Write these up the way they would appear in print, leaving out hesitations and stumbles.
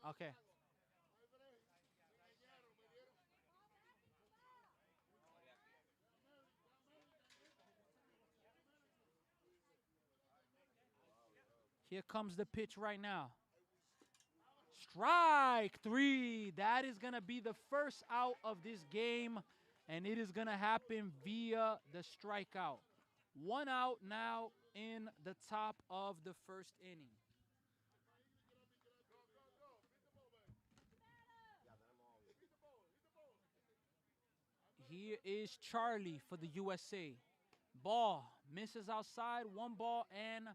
Okay. Here comes the pitch right now. Strike three. That is going to be the first out of this game, and it is going to happen via the strikeout. One out now in the top of the first inning. Here is Charlie for the USA. Ball misses outside. One ball and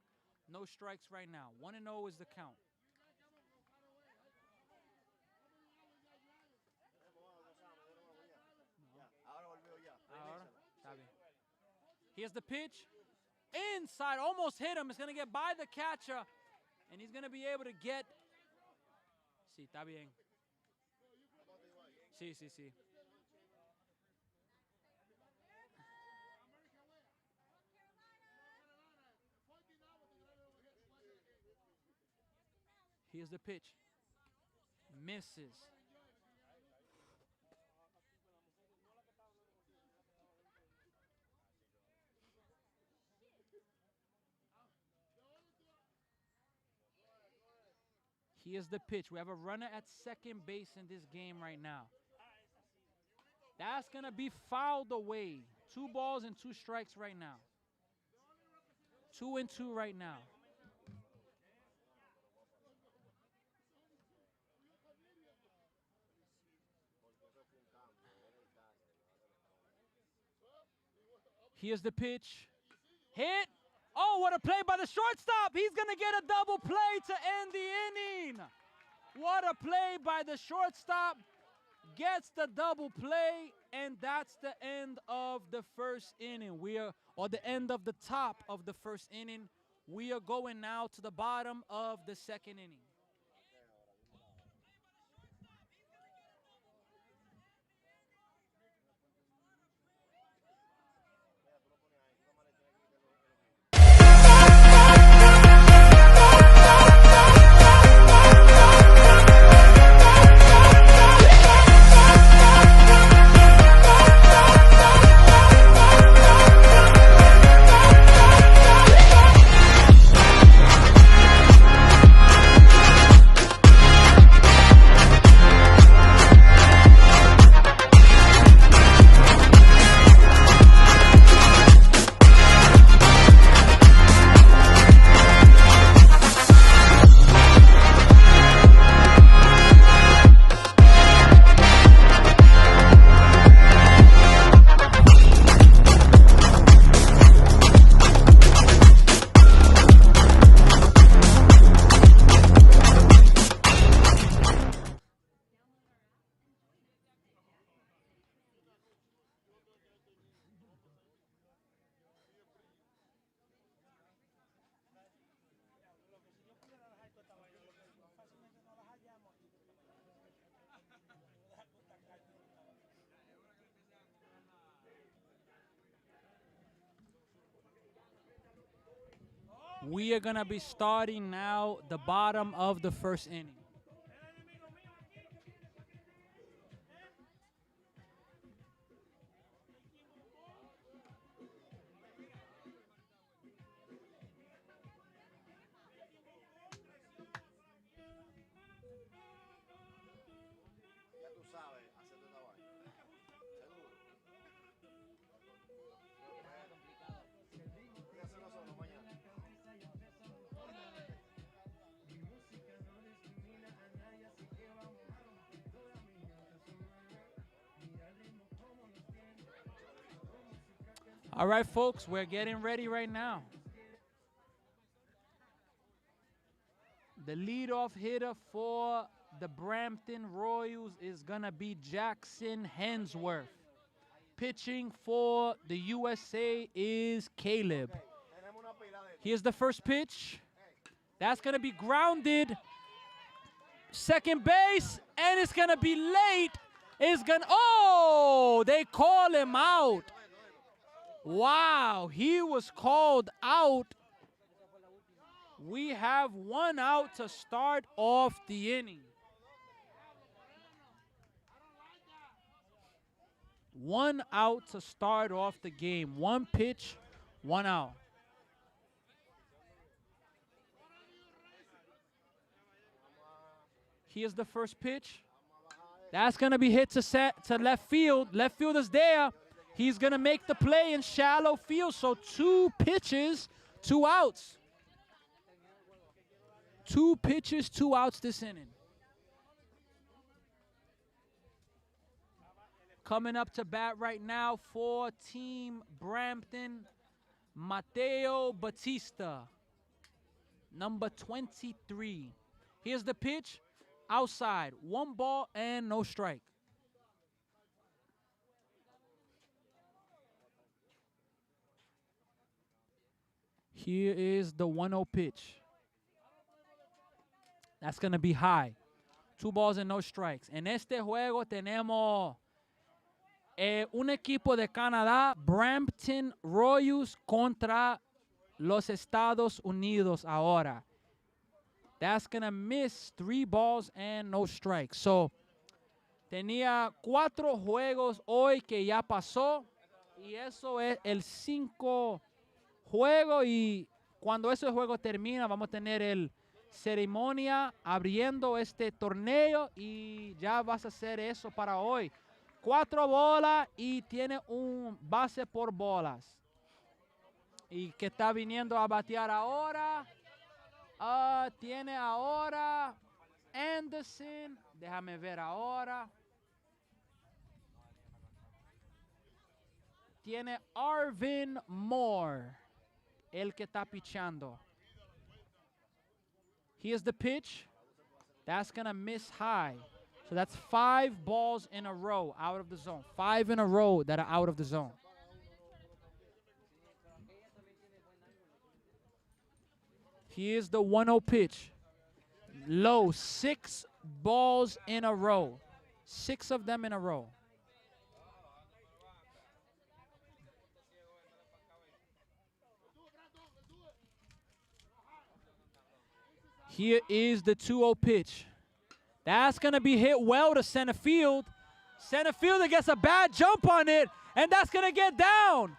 no strikes right now. 1-0 is the count. Ahora, está bien. Here's the pitch. Inside, almost hit him. It's going to get by the catcher, and he's going to be able to get. Sí, está bien. Sí, sí, sí. Here's the pitch. Misses. Here's the pitch. We have a runner at second base in this game right now. That's going to be fouled away. 2 balls and 2 strikes right now. 2-2 right now. Here's the pitch. Hit. Oh, what a play by the shortstop. He's going to get a double play to end the inning. What a play by the shortstop. Gets the double play, and that's the end of the first inning. Or the end of the top of the first inning. We are going now to the bottom of the second inning. We are going to be starting now the bottom of the first inning. All right, folks, we're getting ready right now. The leadoff hitter for the Brampton Royals is going to be Jackson Hensworth. Pitching for the USA is Caleb. Here's the first pitch. That's going to be grounded. Second base, and it's going to be late. Oh, they call him out. Wow, he was called out. We have 1 out to start off the inning. 1 out to start off the game. 1 pitch, 1 out. Here's the first pitch. That's going to be hit to left field. Left field is there. He's going to make the play in shallow field. So 2 pitches, 2 outs. 2 pitches, 2 outs this inning. Coming up to bat right now for Team Brampton, Mateo Batista, number 23. Here's the pitch. Outside. 1 ball and no strike. Here is the 1-0 pitch. That's going to be high. 2 balls and no strikes. En este juego tenemos un equipo de Canadá, Brampton Royals, contra los Estados Unidos ahora. That's going to miss 3 balls and no strikes. So, tenía 4 juegos hoy que ya pasó. Y eso es el 5 juego. Y cuando ese juego termina, vamos a tener el ceremonia abriendo este torneo. Y ya vas a hacer eso para hoy. 4 bolas y tiene un base por bolas. Y que está viniendo a batear ahora. Tiene ahora Anderson. Déjame ver ahora. Tiene Arvin Moore, el que está pichando. Here's the pitch. That's going to miss high. So that's 5 balls in a row out of the zone. 5 in a row that are out of the zone. Here's the 1-0 pitch. Low, 6 balls in a row. 6 of them in a row. Here is the 2-0 pitch. That's going to be hit well to center field. Center fielder gets a bad jump on it, and that's going to get down.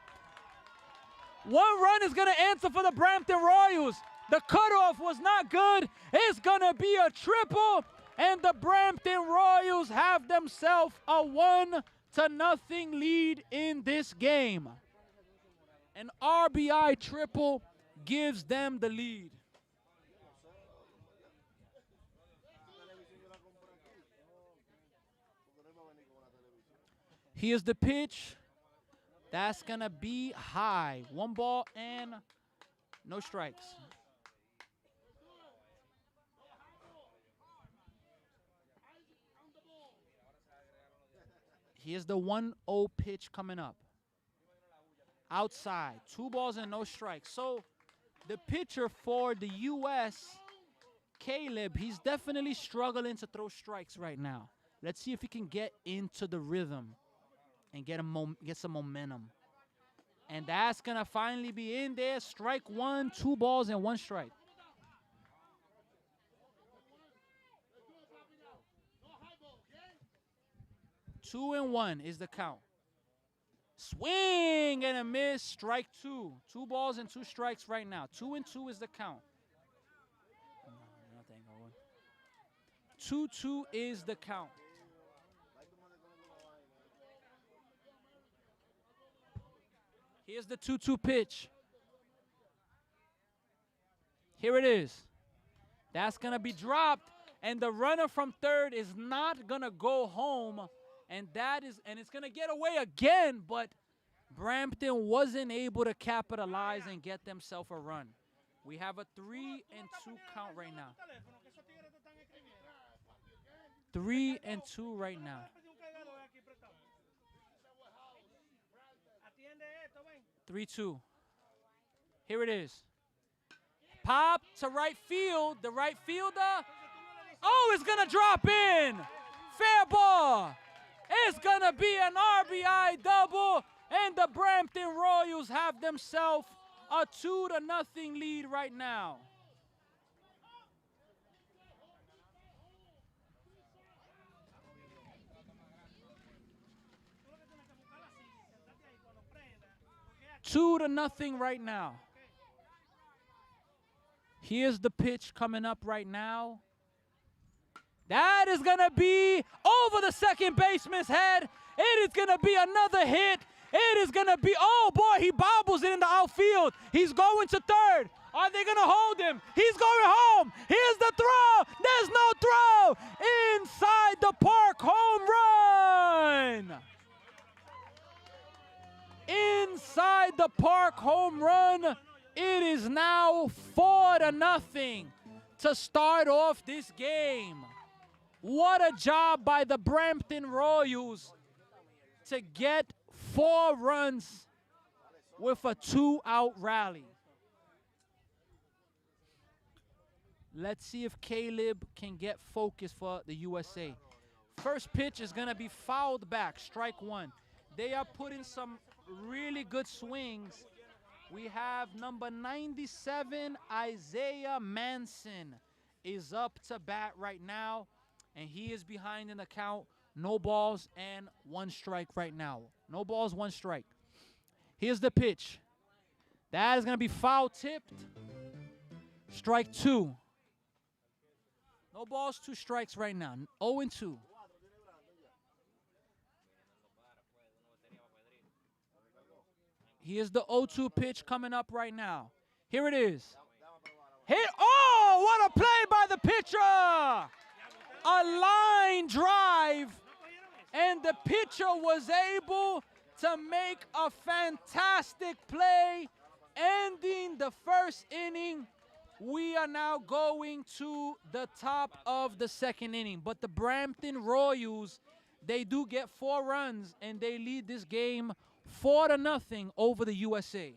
1 run is going to answer for the Brampton Royals. The cutoff was not good. It's going to be a triple, and the Brampton Royals have themselves a 1-0 lead in this game. An RBI triple gives them the lead. Here's the pitch. That's going to be high. 1 ball and no strikes. Here's the 1-0 pitch coming up. Outside. 2 balls and no strikes. So the pitcher for the U.S., Caleb, he's definitely struggling to throw strikes right now. Let's see if he can get into the rhythm and get some momentum. And that's going to finally be in there. Strike 1, 2 balls and 1 strike. Two and 1 is the count. Swing and a miss. Strike 2. 2 balls and 2 strikes right now. 2 and 2 is the count. 2-2 is the count. Here's the 2-2 pitch. Here it is. That's going to be dropped. And the runner from third is not going to go home. And it's going to get away again, but Brampton wasn't able to capitalize and get themselves a run. We have a 3-2 count right now. 3-2 right now. 3-2. Here it is. Pop to right field. The right fielder. Oh, it's going to drop in. Fair ball. It's going to be an RBI double, and the Brampton Royals have themselves a 2-0 lead right now. 2-0 right now. Here's the pitch coming up right now. That is going to be over the second baseman's head. It is going to be another hit. It is going to be, oh boy, he bobbles it in the outfield. He's going to third. Are they going to hold him? He's going home. Here's the throw. There's no throw. Inside the park, home run. Inside the park, home run. It is now 4-0 to start off this game. What a job by the Brampton Royals to get 4 runs with a 2-out rally. Let's see if Caleb can get focused for the USA. First pitch is going to be fouled back, strike 1. They are putting some really good swings. We have number 97, Isaiah Manson, is up to bat right now. And he is behind in the count. No balls and 1 strike right now. No balls, 1 strike. Here's the pitch. That is going to be foul tipped. Strike 2. No balls, 2 strikes right now. 0-2. Here's the 0-2 pitch coming up right now. Here it is. Hit. Oh, what a play by the pitcher. A line drive, and the pitcher was able to make a fantastic play, ending the first inning. We are now going to the top of the second inning, but the Brampton Royals, they do get 4 runs, and they lead this game 4-0 over the USA.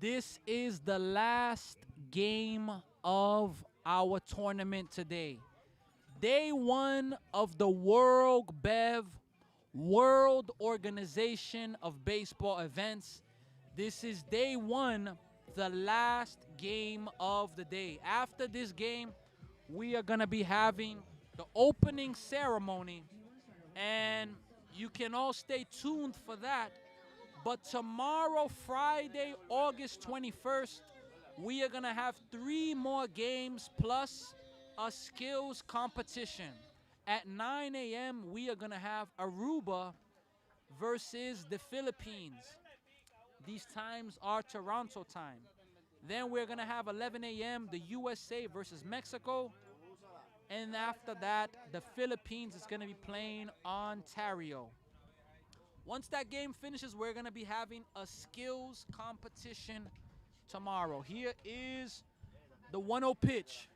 This is the last game of our tournament today. Day 1 of the World Bev, World Organization of Baseball events. This is day 1, the last game of the day. After this game, we are going to be having the opening ceremony, and you can all stay tuned for that. But tomorrow, Friday, August 21st, we are going to have 3 more games plus a skills competition. At 9 a.m., we are going to have Aruba versus the Philippines. These times are Toronto time. Then we're going to have 11 a.m., the USA versus Mexico. And after that, the Philippines is going to be playing Ontario. Once that game finishes, we're going to be having a skills competition tomorrow. Here is the 1-0 pitch.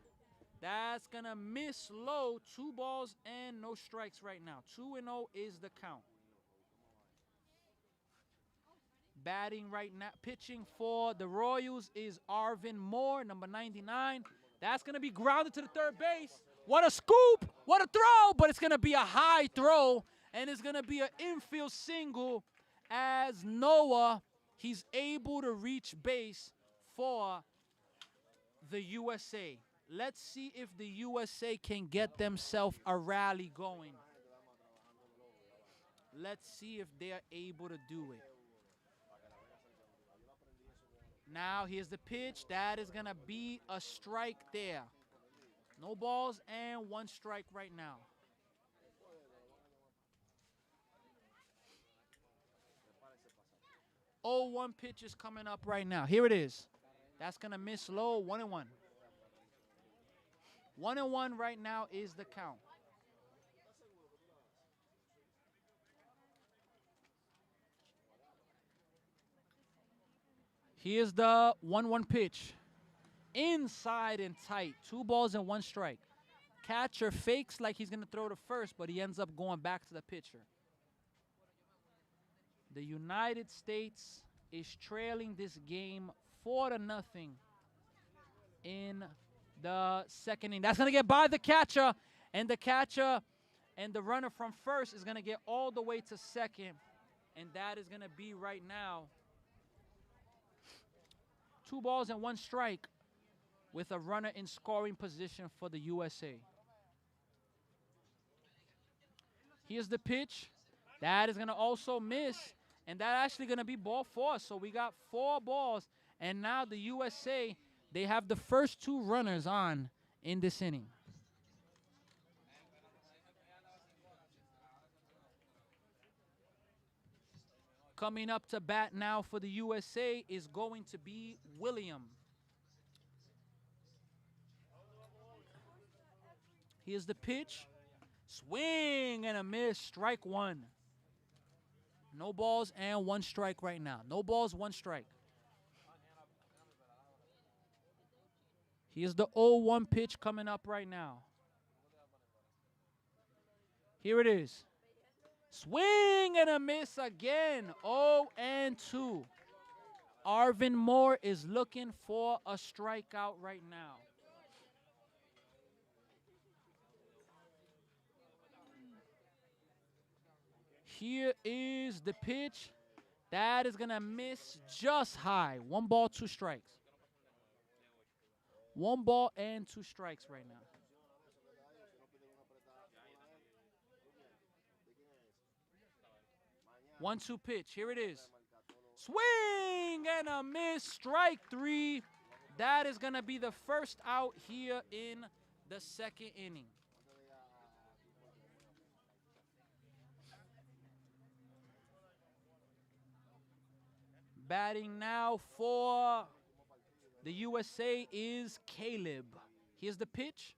That's going to miss low. 2 balls and no strikes right now. 2-0 is the count. Batting right now, pitching for the Royals is Arvin Moore, number 99. That's going to be grounded to the third base. What a scoop. What a throw. But it's going to be a high throw. And it's going to be an infield single as Noah, he's able to reach base for the USA. Let's see if the USA can get themselves a rally going. Let's see if they are able to do it. Now here's the pitch. That is going to be a strike there. No balls and 1 strike right now. 0-1 pitch is coming up right now. Here it is. That's going to miss low. 1-1. 1-1 right now is the count. Here's the 1-1 pitch. Inside and tight. 2 balls and 1 strike. Catcher fakes like he's going to throw to first, but he ends up going back to the pitcher. The United States is trailing this game 4-0 in the second inning. That's going to get by the catcher, and the catcher and the runner from first is going to get all the way to second, and that is going to be right now 2 balls and 1 strike with a runner in scoring position for the USA. Here's the pitch. That is going to also miss, and that actually going to be ball 4. So we got 4 balls, and now the USA, they have the first 2 runners on in this inning. Coming up to bat now for the USA is going to be William. Here's the pitch. Swing and a miss. Strike 1. No balls and 1 strike right now. No balls, 1 strike. Here's the 0-1 pitch coming up right now. Here it is. Swing and a miss again. 0-2. Arvin Moore is looking for a strikeout right now. Here is the pitch. That is going to miss just high. 1 ball, 2 strikes. 1 ball and 2 strikes right now. One-two pitch. Here it is. Swing and a miss. Strike 3. That is going to be the first out here in the second inning. Batting now for the USA is Caleb. Here's the pitch.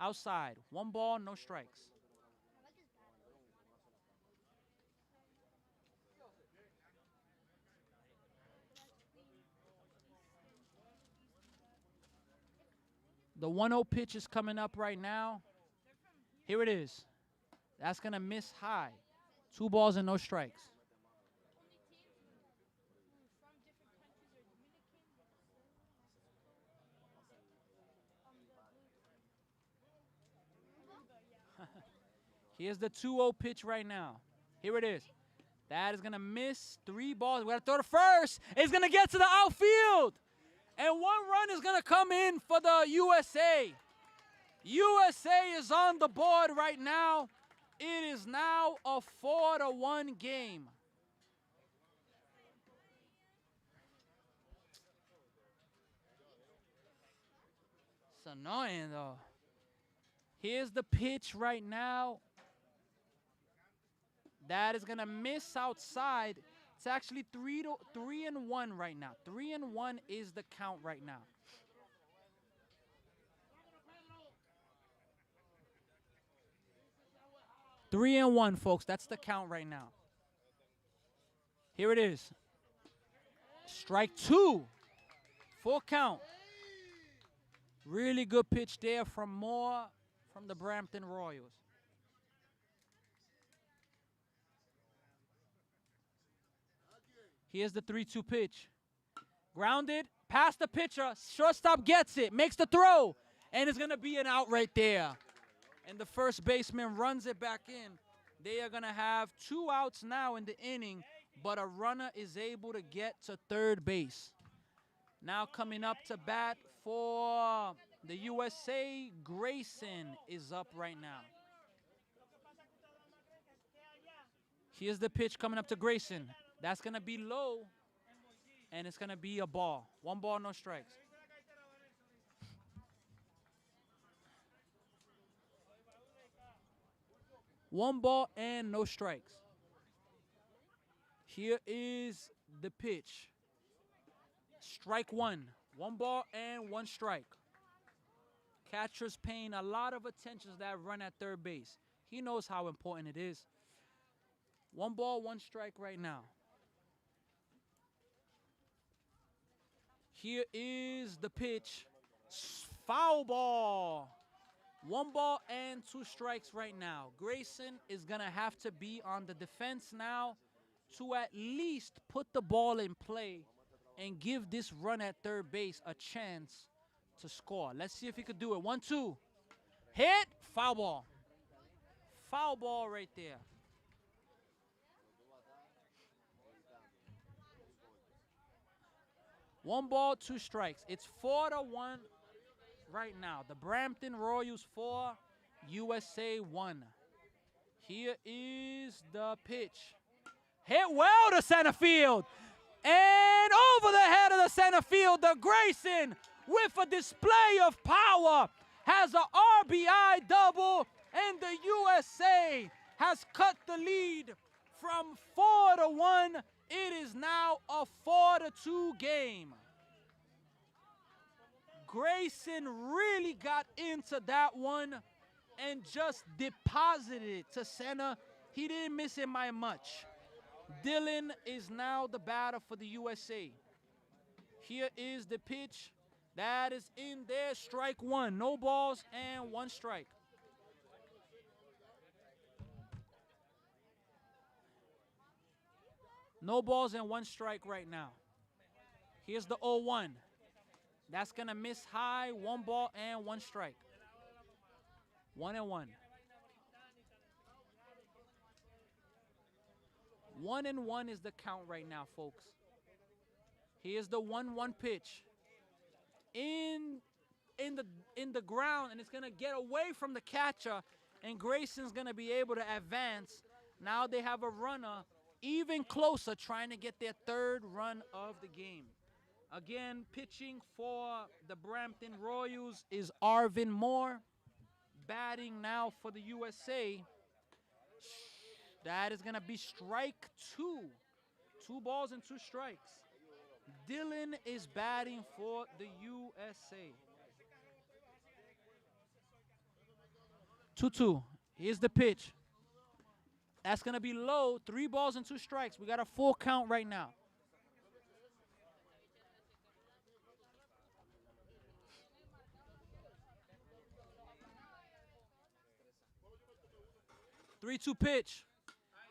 Outside. 1 ball, no strikes. The 1-0 pitch is coming up right now. Here it is. That's going to miss high. 2 balls and no strikes. Here's the 2-0 pitch right now. Here it is. That is going to miss 3 balls. We got to throw to first. It's going to get to the outfield. And 1 run is going to come in for the USA. USA is on the board right now. It is now a 4-1 game. It's annoying, though. Here's the pitch right now. That is going to miss outside. It's actually 3-1 right now. 3-1 is the count right now. Three and one, folks. That's the count right now. Here it is. Strike 2. Full count. Really good pitch there from Moore from the Brampton Royals. Here's the 3-2 pitch. Grounded, past the pitcher, shortstop gets it, makes the throw, and it's going to be an out right there. And the first baseman runs it back in. They are going to have 2 outs now in the inning, but a runner is able to get to third base. Now coming up to bat for the USA, Grayson is up right now. Here's the pitch coming up to Grayson. That's going to be low, and it's going to be a ball. 1 ball, no strikes. One ball and no strikes. Here is the pitch. Strike 1. 1 ball and 1 strike. Catcher's paying a lot of attention to that run at third base. He knows how important it is. 1 ball, 1 strike right now. Here is the pitch. Foul ball. 1 ball and 2 strikes right now. Grayson is going to have to be on the defense now to at least put the ball in play and give this run at third base a chance to score. Let's see if he could do it. 1-2. Hit. Foul ball. Foul ball right there. One ball, two strikes. It's 4-1 right now. The Brampton Royals 4, USA 1. Here is the pitch. Hit well to center field. And over the head of the center fielder, Grayson, with a display of power, has an RBI double, and the USA has cut the lead from 4-1. It is now a 4-2 game. Grayson really got into that one and just deposited it to center. He didn't miss it by much. Dylan is now the batter for the USA. Here is the pitch. That is in there. Strike one. No balls and one strike. No balls and one strike right now. Here's the 0-1. That's going to miss high. One ball and one strike. 1-1. 1-1 is the count right now, folks. Here's the 1-1 pitch. In the ground, and it's going to get away from the catcher, and Grayson's going to be able to advance. Now they have a runner even closer, trying to get their third run of the game. Again, pitching for the Brampton Royals is Arvin Moore. Batting now for the USA. That is going to be strike two. 2 balls and 2 strikes. Dylan is batting for the USA. 2-2. Here's the pitch. That's going to be low. 3 balls and 2 strikes. We got a full count right now. Three-two pitch.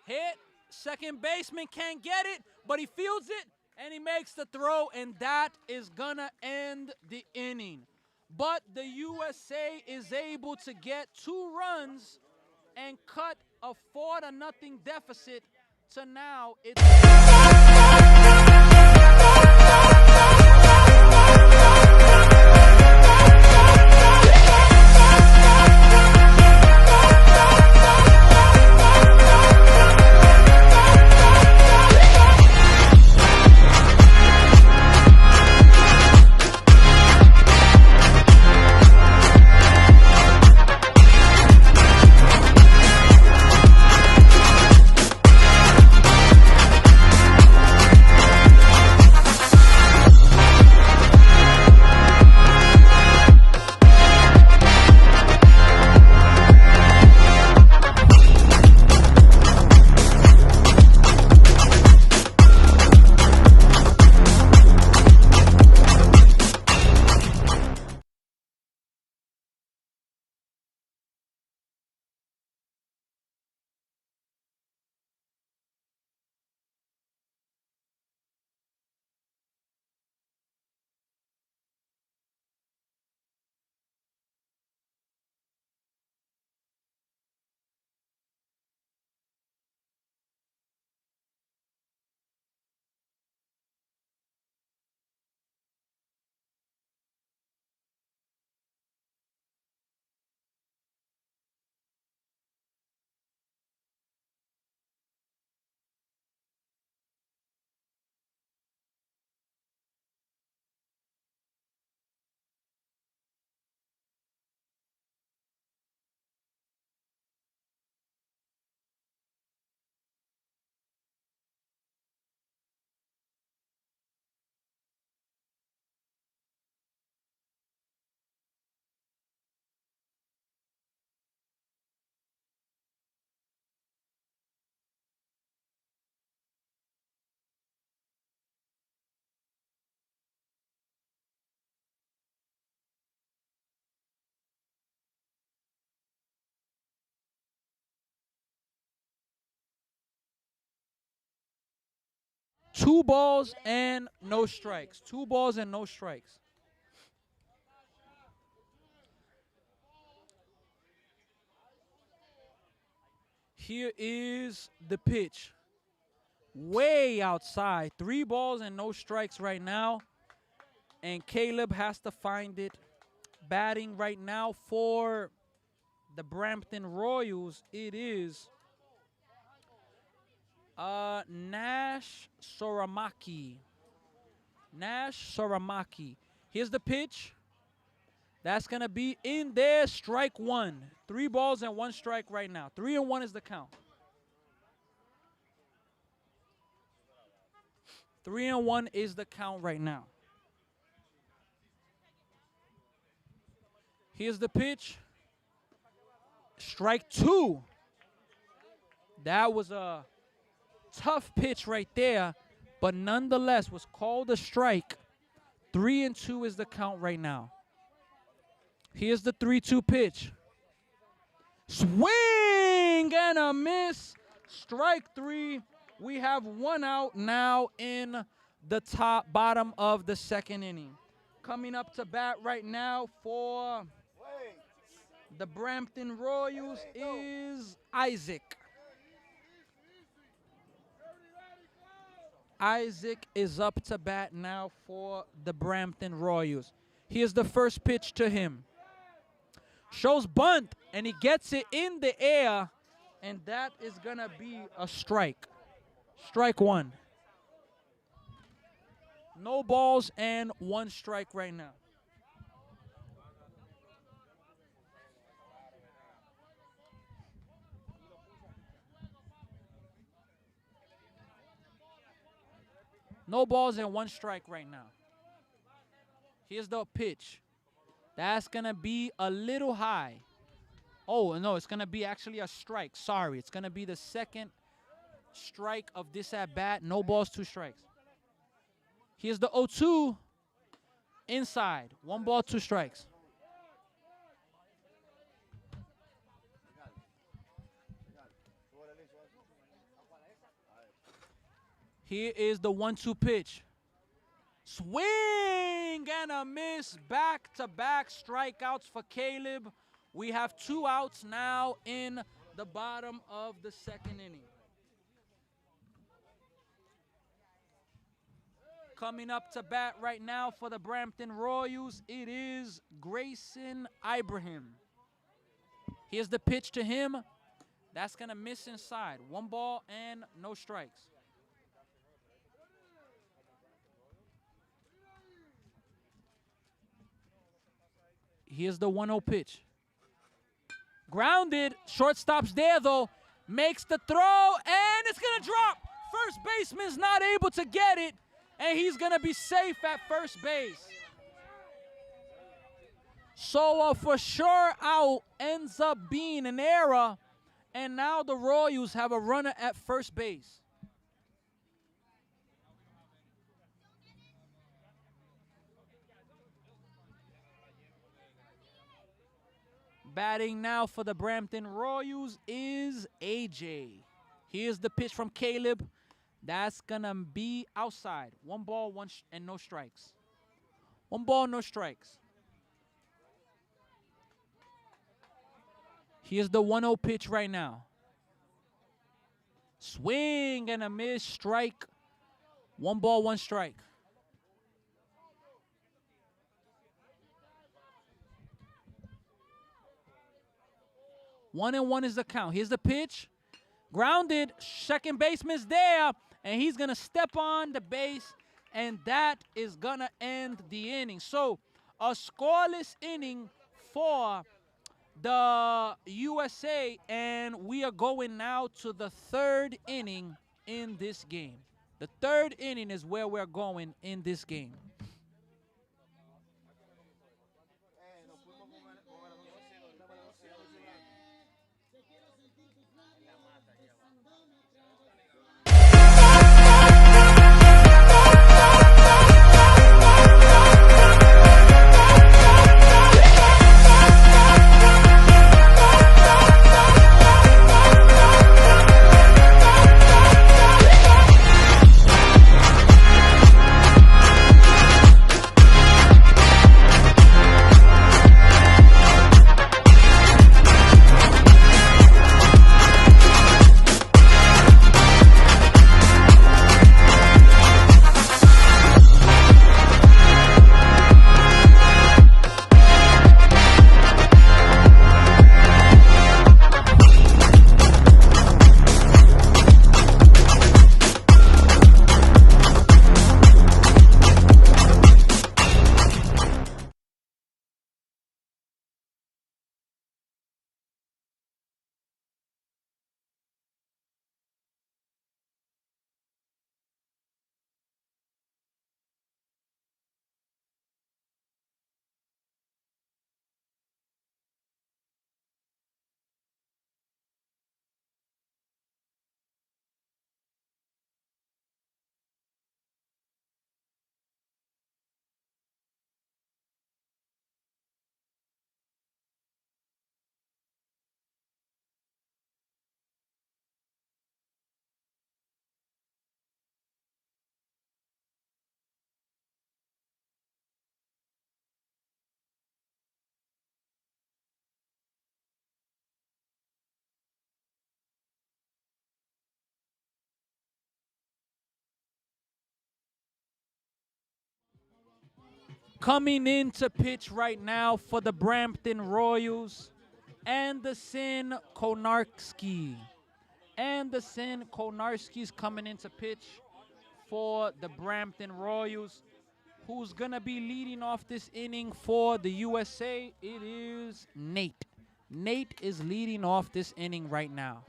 Hit. Second baseman can't get it, but he fields it, and he makes the throw, and that is going to end the inning. But the USA is able to get 2 runs and cut a 4-0 deficit to now it's 2 balls and no strikes. 2 balls and no strikes. Here is the pitch. Way outside. 3 balls and no strikes right now. And Caleb has to find it. Batting right now for the Brampton Royals, it is Nash Soramaki. Nash Soramaki. Here's the pitch. That's going to be in there. Strike 1. 3 balls and 1 strike right now. 3-1 is the count. 3-1 is the count right now. Here's the pitch. Strike 2. That was a tough pitch right there, but nonetheless was called a strike. 3-2 is the count right now. Here's the 3-2 pitch. Swing and a miss. Strike 3. We have 1 out now in the bottom of the 2nd inning. Coming up to bat right now for the Brampton Royals is Isaac. Isaac is up to bat now for the Brampton Royals. Here's the first pitch to him. Shows bunt, and he gets it in the air, and that is going to be a strike. Strike 1. No balls and 1 strike right now. No balls and 1 strike right now. Here's the pitch. That's going to be a little high. Oh, no, it's going to be actually a strike. Sorry, it's going to be the 2nd strike of this at-bat. No balls, 2 strikes. Here's the 0-2. Inside. 1 ball, 2 strikes. Here is the 1-2 pitch. Swing and a miss. Back-to-back strikeouts for Caleb. We have 2 outs now in the bottom of the 2nd inning. Coming up to bat right now for the Brampton Royals, it is Grayson Ibrahim. Here's the pitch to him. That's going to miss inside. 1 ball and no strikes. Here's the 1-0 pitch. Grounded. Shortstop's there, though. Makes the throw, and it's going to drop. First baseman's not able to get it, and he's going to be safe at first base. So for sure out ends up being an error, and now the Royals have a runner at first base. Batting now for the Brampton Royals is AJ. Here's the pitch from Caleb. That's going to be outside. 1 ball, and no strikes. 1 ball, no strikes. Here's the 1-0 pitch right now. Swing and a miss. Strike. 1 ball, 1 strike. One and one is the count. Here's the pitch. Grounded. Second baseman's there. And he's going to step on the base. And that is going to end the inning. So, a scoreless inning for the USA. And we are going now to the 3rd inning in this game. The 3rd inning is where we're going in this game. Coming in to pitch right now for the Brampton Royals, Anderson Konarski. Anderson Konarski's coming in to pitch for the Brampton Royals. Who's going to be leading off this inning for the USA? It is Nate. Nate is leading off this inning right now.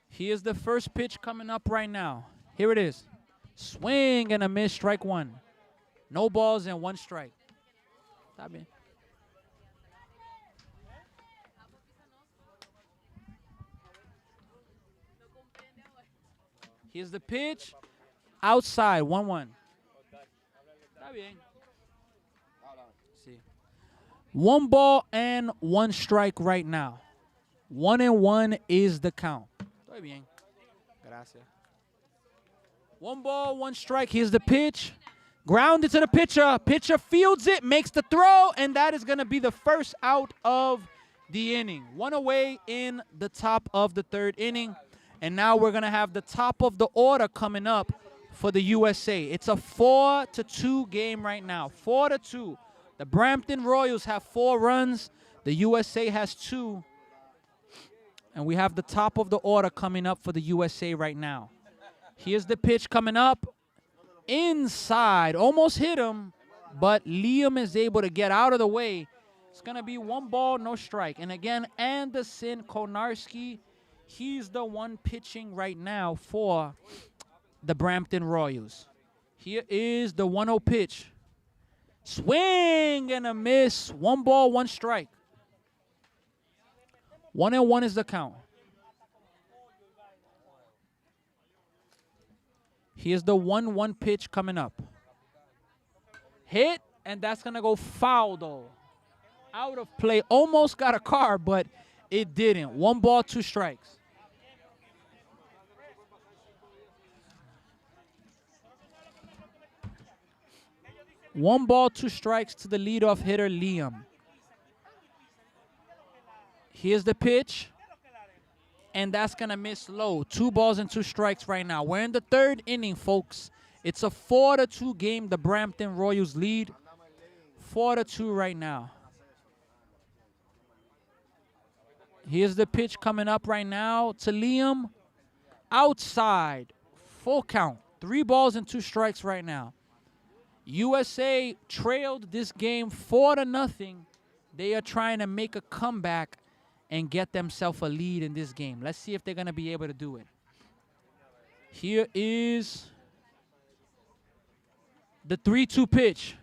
Here's the first pitch coming up right now. Here it is. Swing and a miss, strike one. No balls and one strike. Stop it. Here's the pitch. Outside, 1-1. See. 1 ball and 1 strike right now. 1-1 is the count. Estoy bien. Gracias. 1 ball, 1 strike. Here's the pitch. Grounded to the pitcher. Pitcher fields it, makes the throw, and that is going to be the first out of the inning. 1 away in the top of the 3rd inning. And now we're going to have the top of the order coming up for the USA. It's a 4-2 game right now. 4-2. The Brampton Royals have 4 runs. The USA has 2. And we have the top of the order coming up for the USA right now. Here's the pitch coming up. Inside. Almost hit him, but Liam is able to get out of the way. It's going to be 1 ball, no strike. And again, Anderson Konarski, he's the one pitching right now for the Brampton Royals. Here is the 1-0 pitch. Swing and a miss. 1 ball, 1 strike. 1-1 is the count. Here's the 1-1 pitch coming up. Hit, and that's going to go foul, though. Out of play. Almost got a car, but it didn't. 1 ball, 2 strikes. One ball, 2 strikes to the leadoff hitter, Liam. Here's the pitch. And that's going to miss low. 2 balls and 2 strikes right now. We're in the 3rd inning, folks. It's a 4-2 game. The Brampton Royals lead. 4-2 right now. Here's the pitch coming up right now to Liam. Outside. Full count. 3 balls and 2 strikes right now. USA trailed this game 4-0. They are trying to make a comeback and get themselves a lead in this game. Let's see if they're going to be able to do it. Here is the 3-2 pitch.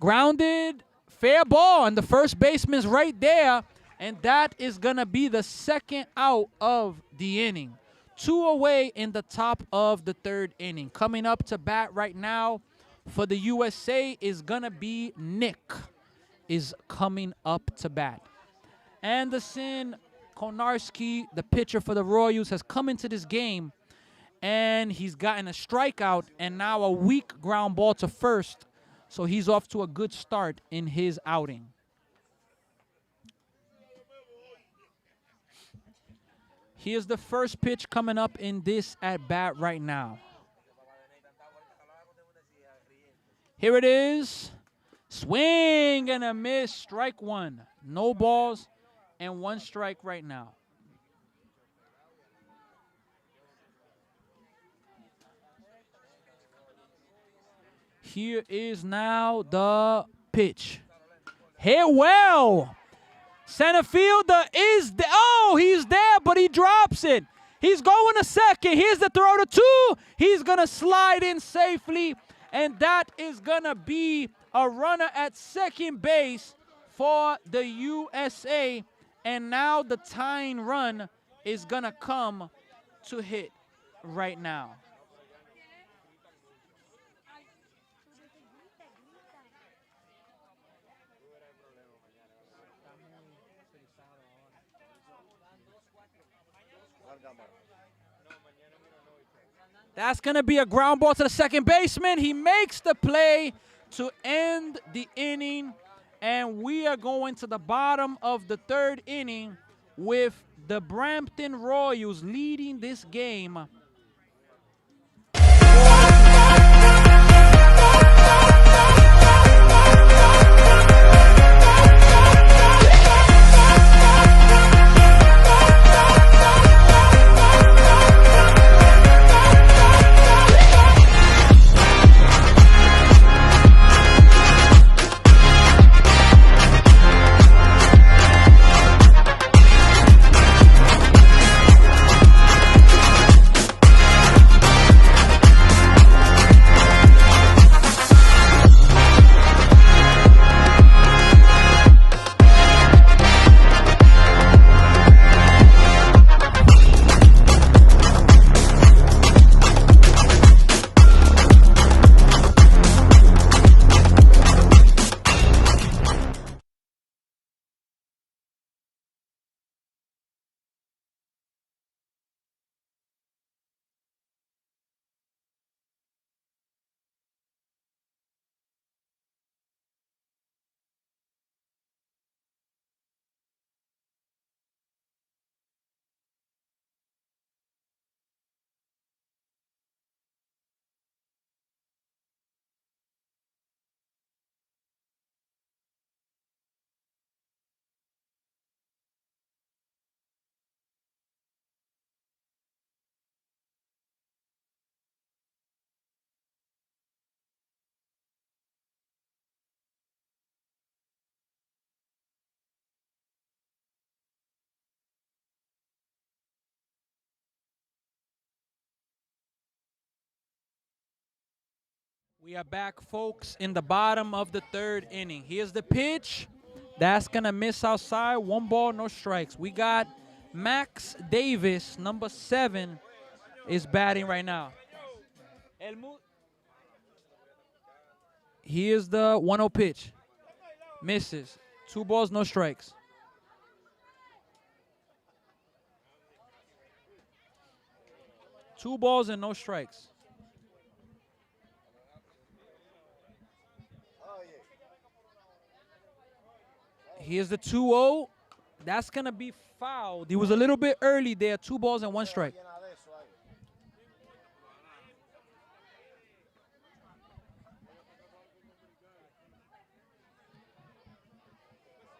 Grounded, fair ball, and the first baseman's right there, and that is going to be the 2nd out of the inning. 2 away in the top of the 3rd inning. Coming up to bat right now for the USA is going to be Nick is coming up to bat. Anderson Konarski, the pitcher for the Royals, has come into this game, and he's gotten a strikeout and now a weak ground ball to first. So he's off to a good start in his outing. Here's the first pitch coming up in this at-bat right now. Here it is. Swing and a miss. Strike 1. No balls and 1 strike right now. Here is now the pitch. Hit well. Center fielder is there. Oh, he's there, but he drops it. He's going to second. Here's the throw to 2. He's going to slide in safely, and that is going to be a runner at second base for the USA. And now the tying run is going to come to hit right now. That's going to be a ground ball to the second baseman. He makes the play to end the inning. And we are going to the bottom of the 3rd inning with the Brampton Royals leading this game. We are back, folks, in the bottom of the third inning. Here's the pitch. That's going to miss outside. 1 ball, no strikes. We got Max Davis, number 7, is batting right now. Here's the 1-0 pitch. Misses. 2 balls, no strikes. Two balls and no strikes. Here's the 2-0. That's going to be fouled. He was a little bit early there. 2 balls and 1 strike.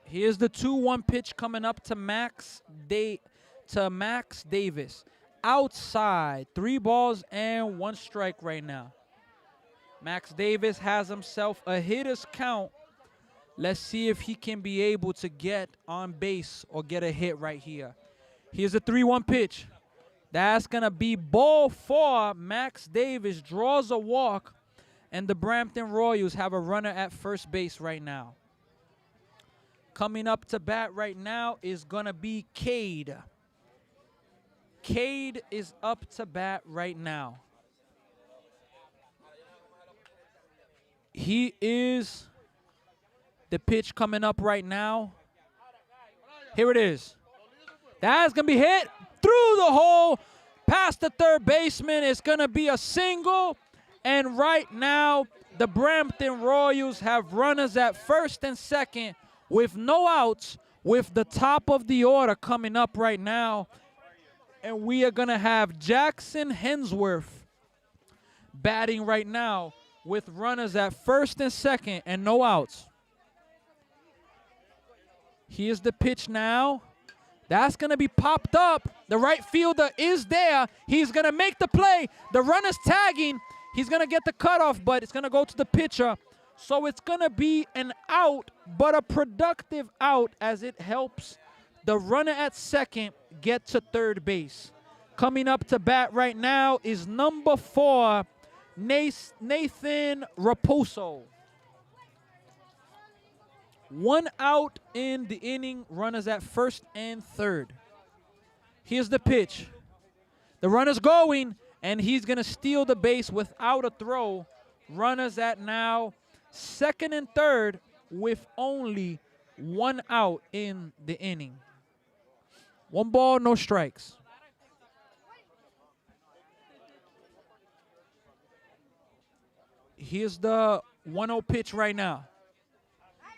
Here's the 2-1 pitch coming up to Max Davis. Outside. 3 balls and 1 strike right now. Max Davis has himself a hitter's count. Let's see if he can be able to get on base or get a hit right here. Here's a 3-1 pitch. That's going to be ball 4. Max Davis draws a walk, and the Brampton Royals have a runner at first base right now. Coming up to bat right now is going to be Cade. Cade is up to bat right now. He is the pitch coming up right now. Here it is. That's going to be hit through the hole, past the third baseman. It's going to be a single. And right now, the Brampton Royals have runners at first and second with no outs, with the top of the order coming up right now. And we are going to have Jackson Hensworth batting right now with runners at first and second and no outs. Here's the pitch now. That's going to be popped up. The right fielder is there. He's going to make the play. The runner's tagging. He's going to get the cutoff, but it's going to go to the pitcher. So it's going to be an out, but a productive out, as it helps the runner at second get to third base. Coming up to bat right now is number 4, Nathan Raposo. 1 out in the inning, runners at first and third. Here's the pitch. The runner's going, and he's going to steal the base without a throw. Runners at now second and third with only 1 out in the inning. 1 ball, no strikes. Here's the 1-0 pitch right now.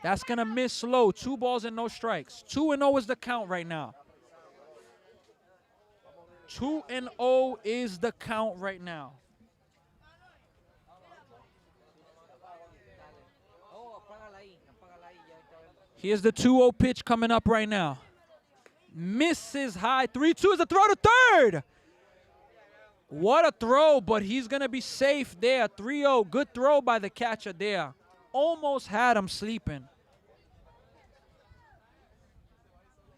That's going to miss low. 2 balls and no strikes. 2-0 is the count right now. 2-0 is the count right now. Here's the 2-0 pitch coming up right now. Misses high. 3-2 is the throw to third. What a throw, but he's going to be safe there. 3-0. Good throw by the catcher there. Almost had him sleeping.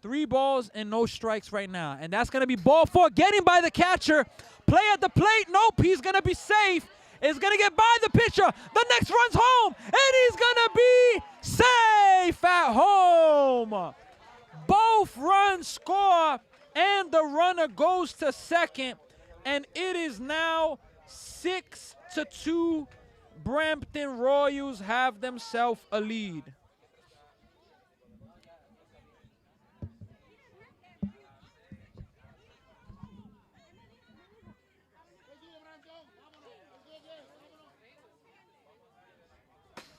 3 balls and no strikes right now. And that's going to be ball 4. Getting by the catcher. Play at the plate. Nope, he's going to be safe. It's going to get by the pitcher. The next run's home. And he's going to be safe at home. Both runs score. And the runner goes to second. And it is now 6-2. Brampton Royals have themselves a lead.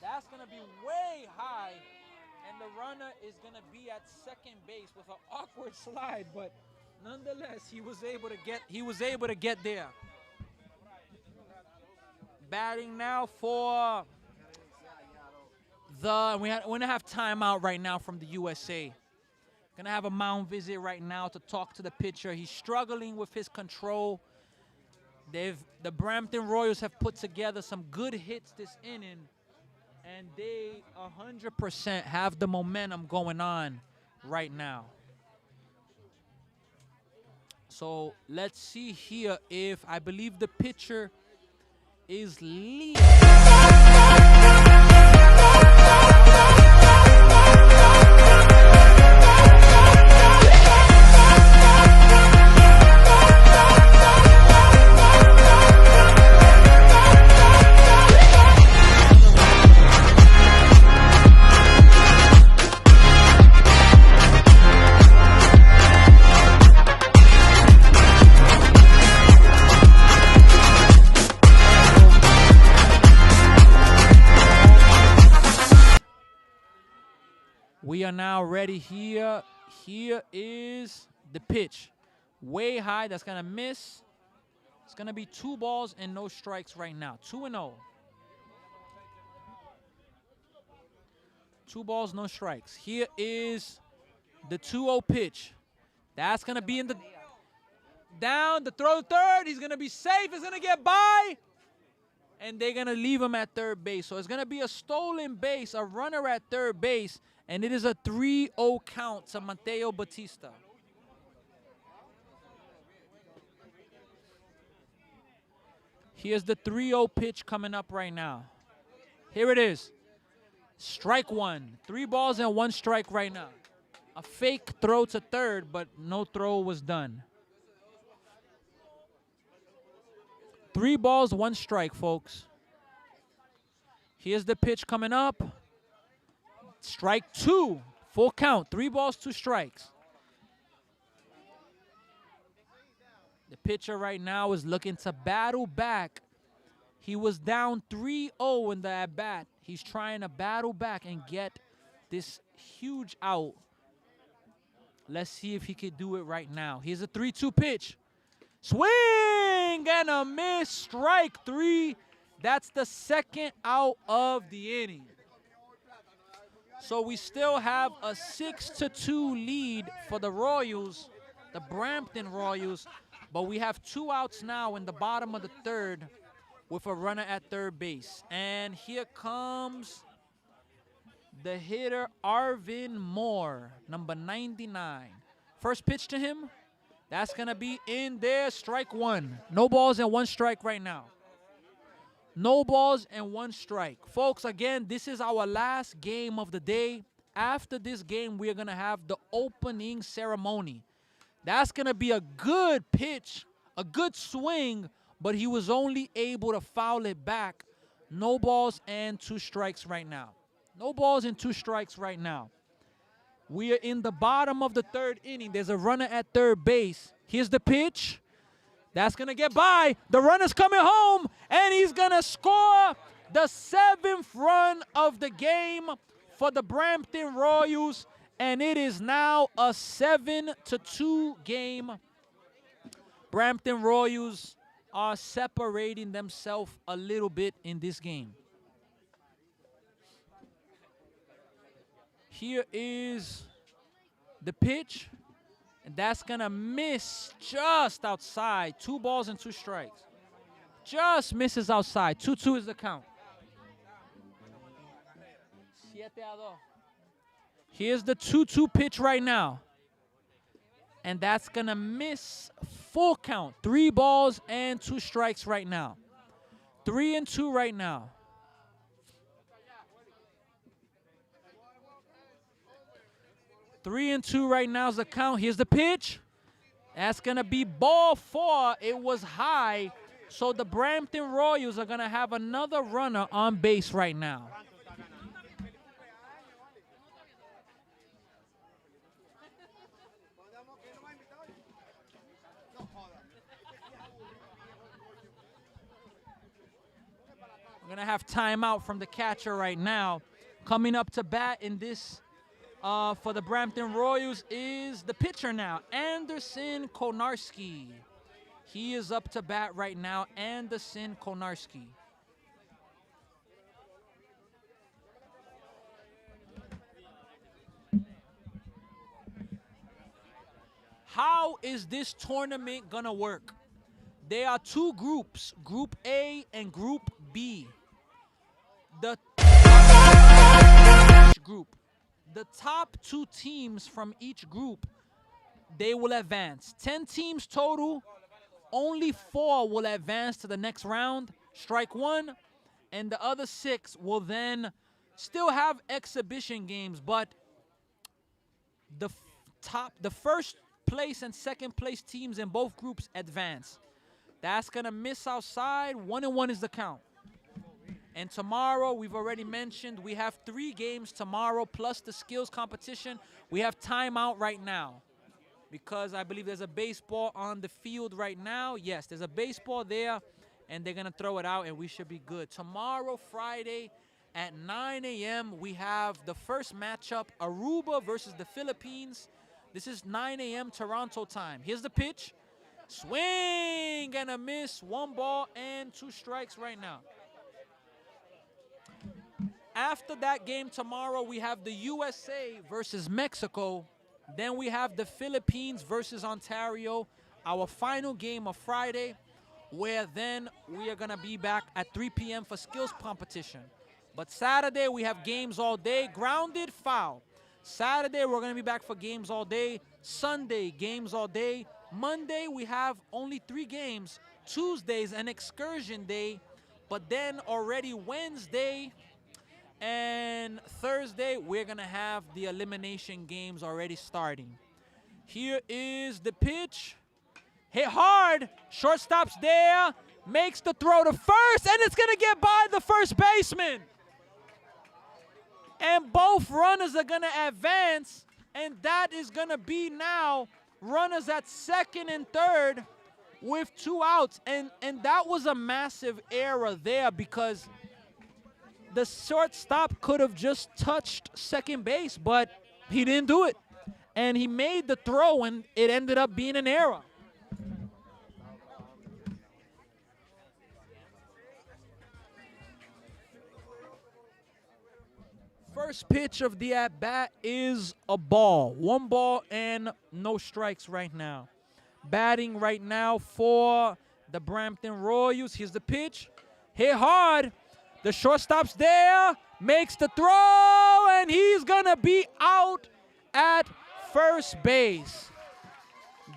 That's going to be way high, and the runner is going to be at second base with an awkward slide, but nonetheless, he was able to get there. Batting now for we're going to have timeout right now from the USA. Going to have a mound visit right now to talk to the pitcher. He's struggling with his control. The Brampton Royals have put together some good hits this inning, and they 100% have the momentum going on right now. So let's see here if I believe the pitcher is leading. We are now ready here. Here is the pitch. Way high. That's going to miss. It's going to be 2 balls and no strikes right now. 2-0. 2 balls, no strikes. Here is the 2-0 pitch. That's going to be in the down. The throw third. He's going to be safe. He's going to get by. And they're going to leave him at third base. So it's going to be a stolen base, a runner at third base. And it is a 3-0 count to Mateo Batista. Here's the 3-0 pitch coming up right now. Here it is. Strike 1. 3 balls and 1 strike right now. A fake throw to third, but no throw was done. 3 balls, 1 strike, folks. Here's the pitch coming up. Strike 2. Full count. 3 balls, 2 strikes. The pitcher right now is looking to battle back. He was down 3-0 in the at-bat. He's trying to battle back and get this huge out. Let's see if he can do it right now. Here's a 3-2 pitch. Swing and a miss. Strike 3. That's the second out of the inning. So we still have a 6-2 lead for the Royals, the Brampton Royals. But we have 2 outs now in the bottom of the third with a runner at third base. And here comes the hitter, Arvin Moore, number 99. First pitch to him. That's going to be in there. Strike 1. No balls and 1 strike right now. No balls and 1 strike. Folks, again, this is our last game of the day. After this game, we are going to have the opening ceremony. That's going to be a good pitch, a good swing, but he was only able to foul it back. No balls and 2 strikes right now. No balls and 2 strikes right now. We are in the bottom of the third inning. There's a runner at third base. Here's the pitch. That's going to get by. The runner's coming home, and he's going to score the 7th run of the game for the Brampton Royals. And it is now a 7-2 game. Brampton Royals are separating themselves a little bit in this game. Here is the pitch. And that's going to miss just outside. 2 balls and 2 strikes. Just misses outside. 2-2 is the count. 7-2. Here's the 2-2 pitch right now. And that's going to miss full count. 3 balls and 2 strikes right now. 3-2 right now. Three and 2 right now is the count. Here's the pitch. That's going to be ball 4. It was high. So the Brampton Royals are going to have another runner on base right now. We're going to have timeout from the catcher right now. Coming up to bat in this for the Brampton Royals is the pitcher now, Anderson Konarski. He is up to bat right now, Anderson Konarski. How is this tournament going to work? There are 2 groups, Group A and Group B. The top 2 teams from each group, they will advance. 10 teams total, only 4 will advance to the next round, strike 1, and the other 6 will then still have exhibition games, but the first place and second place teams in both groups advance. That's going to miss outside. 1-1 is the count. And tomorrow, we've already mentioned, we have 3 games tomorrow, plus the skills competition. We have timeout right now because I believe there's a baseball on the field right now. Yes, there's a baseball there, and they're going to throw it out, and we should be good. Tomorrow, Friday, At 9 a.m., we have the first matchup, Aruba versus the Philippines. This is 9 a.m. Toronto time. Here's the pitch. Swing and a miss. 1 ball and 2 strikes right now. After that game tomorrow, we have the USA versus Mexico. Then we have the Philippines versus Ontario. Our final game of Friday, where then we are going to be back at 3 p.m. for skills competition. But Saturday, we have games all day. Grounded, foul. Saturday, we're going to be back for games all day. Sunday, games all day. Monday, we have only 3 games. Tuesday's an excursion day. But then already Wednesday and Thursday, we're going to have the elimination games already starting. Here is the pitch. Hit hard. Shortstop's there. Makes the throw to first, and it's going to get by the first baseman. And both runners are going to advance, and that is going to be now runners at second and third with 2 outs. And that was a massive error there because the shortstop could have just touched second base, but he didn't do it. And he made the throw, and it ended up being an error. First pitch of the at-bat is a ball. 1 ball and no strikes right now. Batting right now for the Brampton Royals. Here's the pitch. Hit hard. The shortstop's there. Makes the throw, and he's going to be out at first base.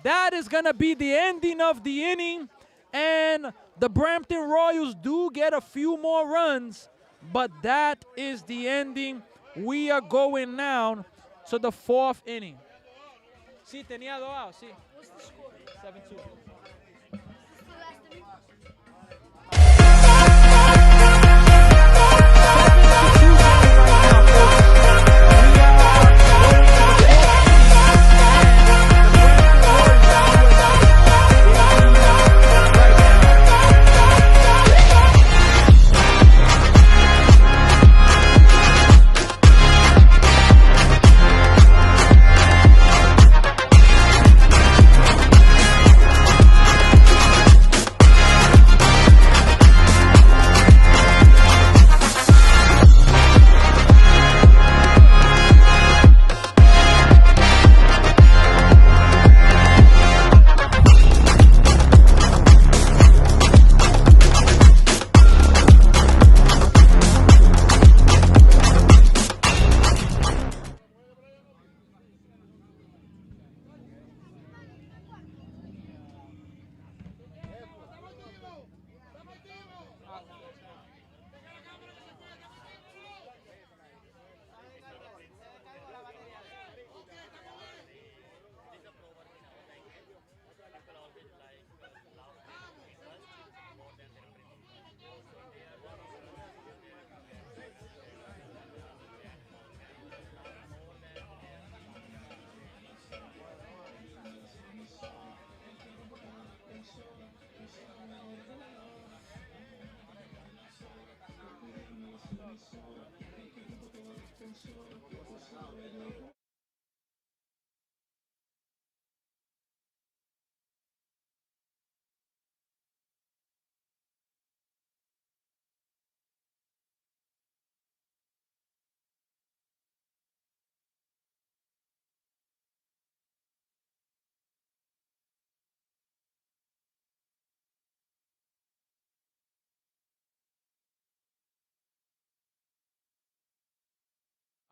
That is going to be the ending of the inning, and the Brampton Royals do get a few more runs, but that is the ending. We are going now to the 4th inning. Sí, tenía 2 outs, sí. What's the score? 7-2.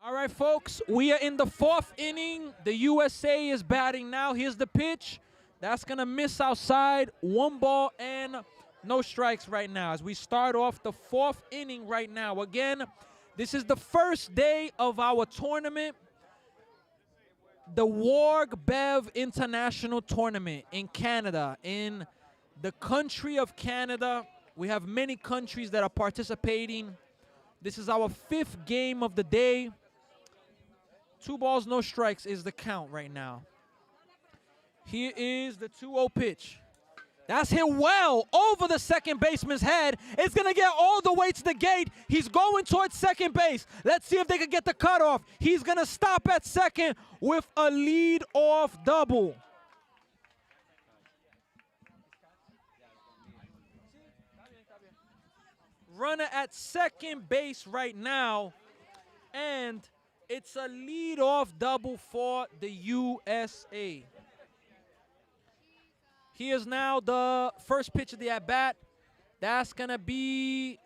All right, folks, we are in the 4th inning. The USA is batting now. Here's the pitch. That's going to miss outside. 1 ball and no strikes right now as we start off the 4th inning right now. Again, this is the first day of our tournament, the Warg Bev International Tournament in Canada, in the country of Canada. We have many countries that are participating. This is our 5th game of the day. 2 balls, no strikes is the count right now. Here is the 2-0 pitch. That's hit well over the second baseman's head. It's going to get all the way to the gate. He's going towards second base. Let's see if they can get the cutoff. He's going to stop at second with a lead-off double. Runner at second base right now, and it's a lead-off double for the USA. Here's now the first pitch of the at-bat. That's going to be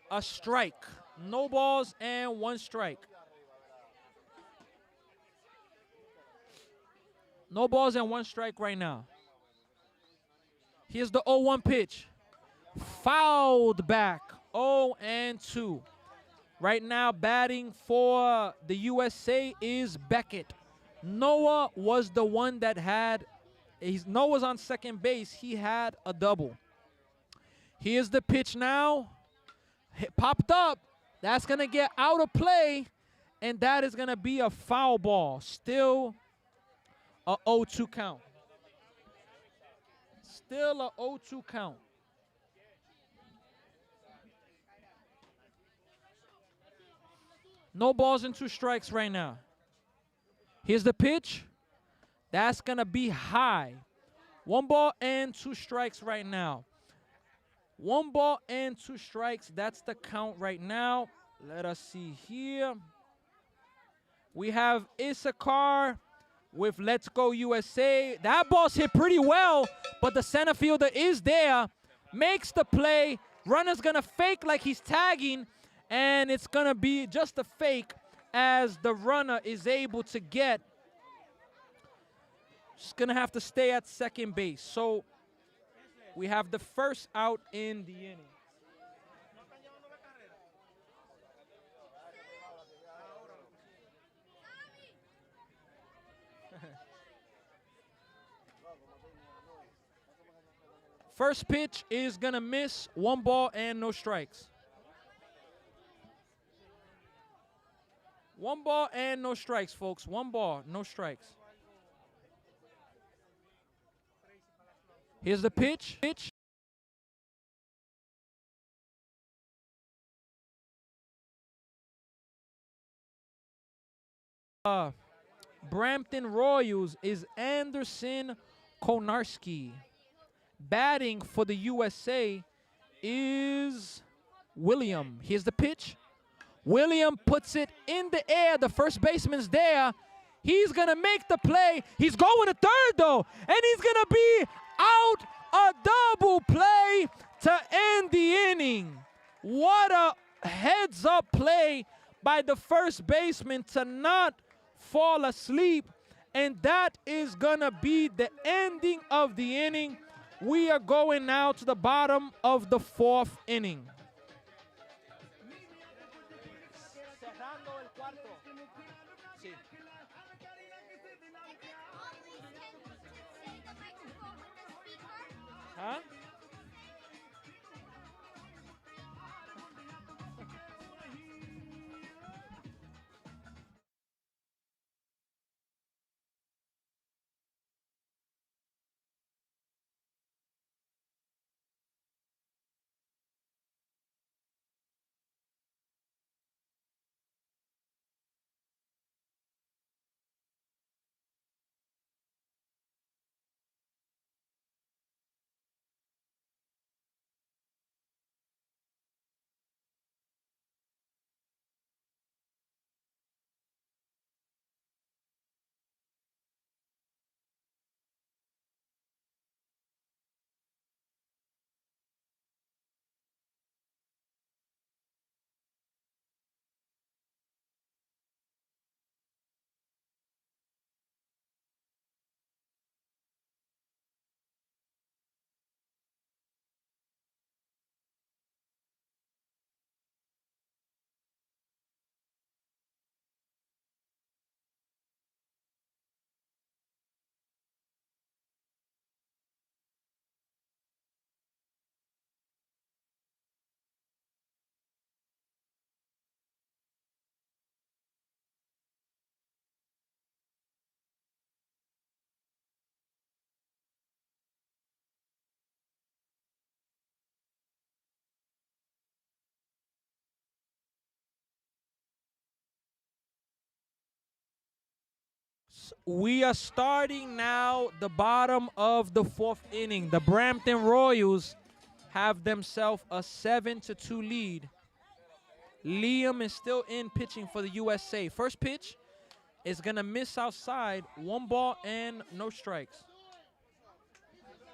a strike. No balls and one strike. No balls and one strike right now. Here's the 0-1 pitch. Fouled back. 0-2. Right now, batting for the USA is Beckett. Noah was the one that had... Noah's on second base. He had a double. Here's the pitch now. Popped up. That's going to get out of play, and that is going to be a foul ball. Still a 0-2 count. Still a 0-2 count. No balls and two strikes right now. Here's the pitch. That's going to be high. 1 ball and 2 strikes right now. 1 ball and 2 strikes. That's the count right now. Let us see here. We have Issachar with Let's Go USA. That ball's hit pretty well, but the center fielder is there. Makes the play. Runner's going to fake like he's tagging, and it's going to be just a fake as the runner is able to get. Just going to have to stay at second base. So we have the first out in the inning. First pitch is going to miss. 1 ball and no strikes. 1 ball and no strikes, folks. 1 ball, no strikes. Here's the pitch. Brampton Royals is Anderson Konarski. Batting for the USA is William. Here's the pitch. William puts it in the air. The first baseman's there. He's going to make the play. He's going to third, though. And he's going to be out. A double play to end the inning. What a heads-up play by the first baseman to not fall asleep. And that is going to be the ending of the inning. We are going now to the bottom of the 4th inning. Huh? Royals, we are starting now the bottom of the 4th inning. The Brampton Royals have themselves a 7-2 lead. Liam is still in pitching for the USA. First pitch is going to miss outside. 1 ball and no strikes.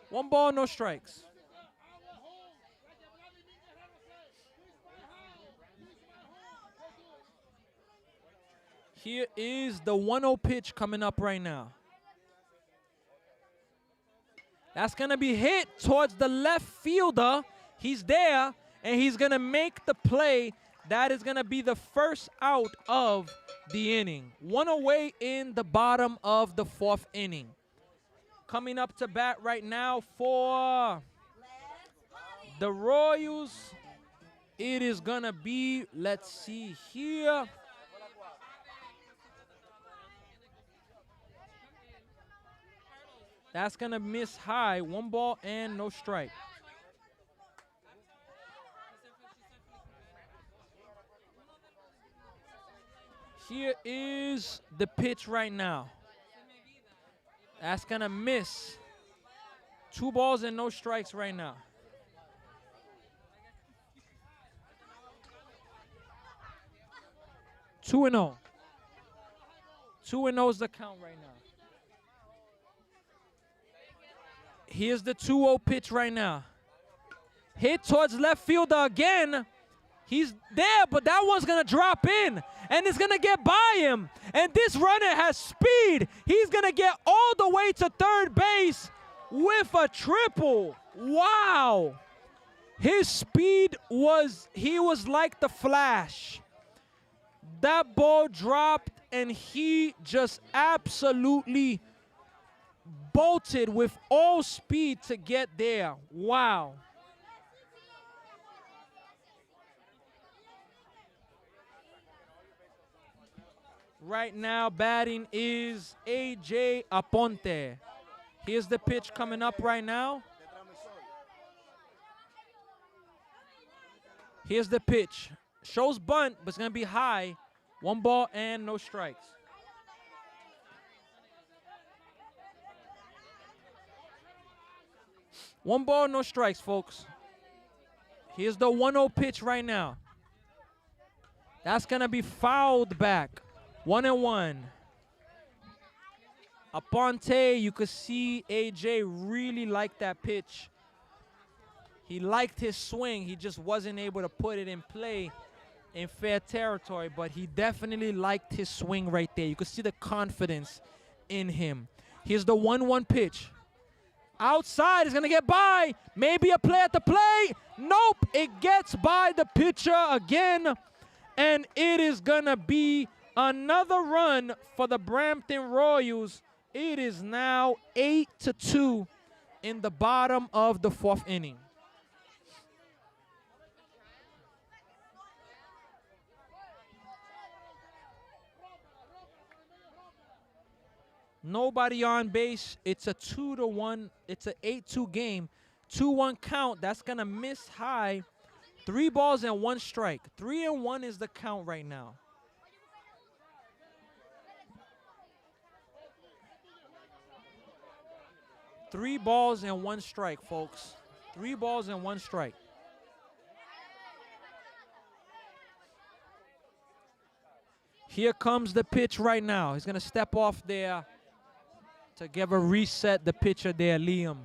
1 ball, no strikes. Here is the 1-0 pitch coming up right now. That's going to be hit towards the left fielder. He's there, and he's going to make the play. That is going to be the first out of the inning. 1 away in the bottom of the 4th inning. Coming up to bat right now for the Royals, it is going to be, let's see here. That's going to miss high. 1 ball and no strike. Here is the pitch right now. That's going to miss. 2 balls and no strikes right now. Two and 0. 2-0 is the count right now. Here's the 2-0 pitch right now. Hit towards left fielder again. He's there, but that one's going to drop in, and it's going to get by him. And this runner has speed. He's going to get all the way to third base with a triple. Wow. His speed he was like the Flash. That ball dropped, and he just absolutely bolted with all speed to get there. Wow. Right now, batting is A.J. Aponte. Here's the pitch coming up right now. Here's the pitch. Shows bunt, but it's going to be high. 1 ball and no strikes. One ball, no strikes, folks. Here's the 1-0 pitch right now. That's going to be fouled back. 1-1. Aponte, you could see AJ really liked that pitch. He liked his swing. He just wasn't able to put it in play in fair territory, but he definitely liked his swing right there. You could see the confidence in him. Here's the 1-1 pitch. Outside is going to get by. Maybe a play at the plate. Nope. It gets by the pitcher again. And it is going to be another run for the Brampton Royals. It is now 8-2 in the bottom of the 4th inning. Nobody on base. It's a 2-1. It's an 8-2 game. 2-1 count. That's going to miss high. 3 balls and 1 strike. 3-1 is the count right now. Three balls and 1 strike, folks. 3 balls and 1 strike. Here comes the pitch right now. He's going to step off there to give a reset the pitcher there, Liam.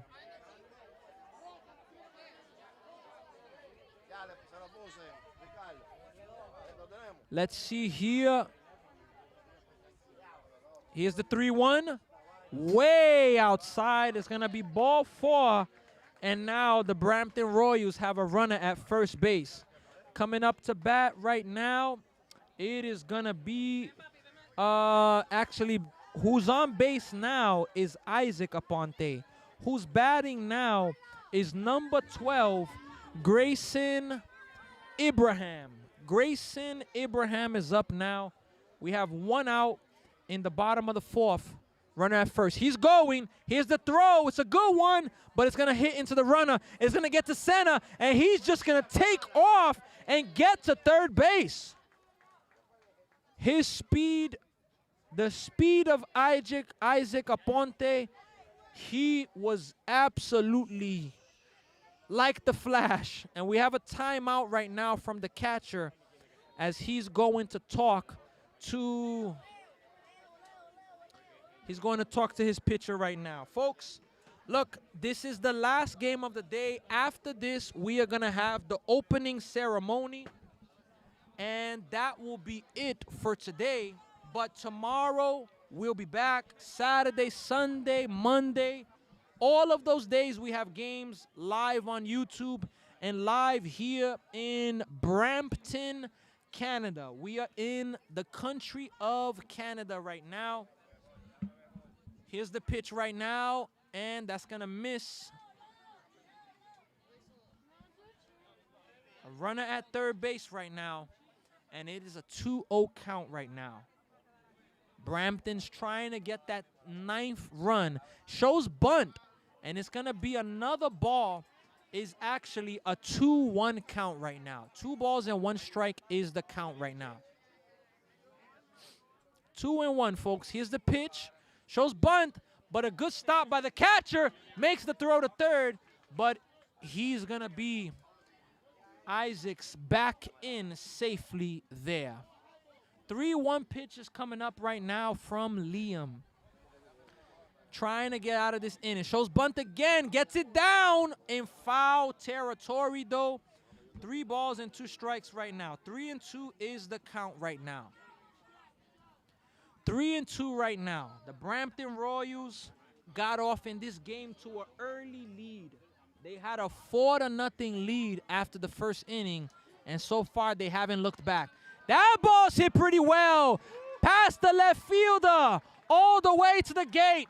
Let's see here. Here's the 3-1. Way outside. It's going to be ball 4. And now the Brampton Royals have a runner at first base. Coming up to bat right now, it is going to be actually who's on base now is Isaac Aponte. Who's batting now is number 12, Grayson Ibrahim. Grayson Ibrahim is up now. We have 1 out in the bottom of the 4th. Runner at first. He's going. Here's the throw. It's a good one, but it's going to hit into the runner. It's going to get to center, and he's just going to take off and get to third base. His speed The speed of Isaac Aponte, he was absolutely like the Flash. And we have a timeout right now from the catcher as he's going to talk to his pitcher right now. Folks, look, this is the last game of the day. After this, we are going to have the opening ceremony. And that will be it for today. But tomorrow, we'll be back. Saturday, Sunday, Monday. All of those days, we have games live on YouTube and live here in Brampton, Canada. We are in the country of Canada right now. Here's the pitch right now, and that's going to miss. A runner at third base right now, and it is a 2-0 count right now. Brampton's trying to get that 9th run. Shows bunt, and it's going to be another ball. Is actually a 2-1 count right now. 2 balls and 1 strike is the count right now. 2-1, folks. Here's the pitch. Shows bunt, but a good stop by the catcher. Makes the throw to third, but he's going to be Isaac's back in safely there. 3-1 pitch is coming up right now from Liam. Trying to get out of this inning. Shows bunt again. Gets it down in foul territory, though. 3 balls and 2 strikes right now. 3-2 is the count right now. 3-2 right now. The Brampton Royals got off in this game to an early lead. They had a 4-0 lead after the first inning, and so far they haven't looked back. That ball's hit pretty well. Past the left fielder. All the way to the gate.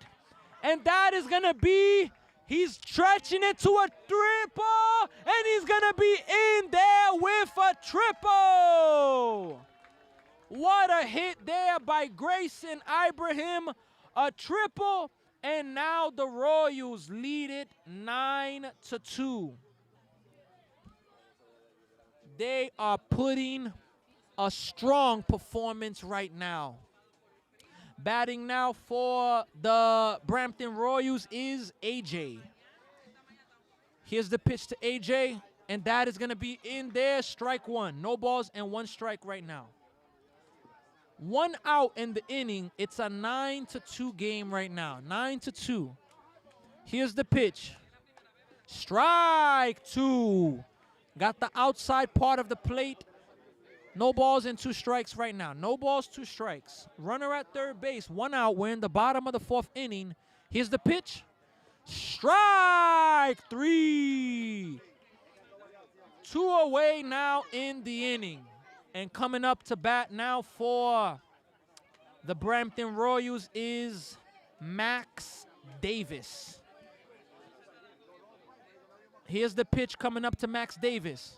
And that is going to be, he's stretching it to a triple, and he's going to be in there with a triple. What a hit there by Grayson Ibrahim, a triple, and now the Royals lead it 9-2. They are putting a strong performance right now. Batting now for the Brampton Royals is AJ. Here's the pitch to AJ, and that is going to be in there. Strike 1. No balls and 1 strike right now. 1 out in the inning. It's a 9-2 game right now. 9-2. Here's the pitch. Strike 2. Got the outside part of the plate. No balls and 2 strikes right now. No balls, 2 strikes. Runner at third base, 1 out. We're in the bottom of the 4th inning. Here's the pitch. Strike 3. 2 away now in the inning. And coming up to bat now for the Brampton Royals is Max Davis. Here's the pitch coming up to Max Davis.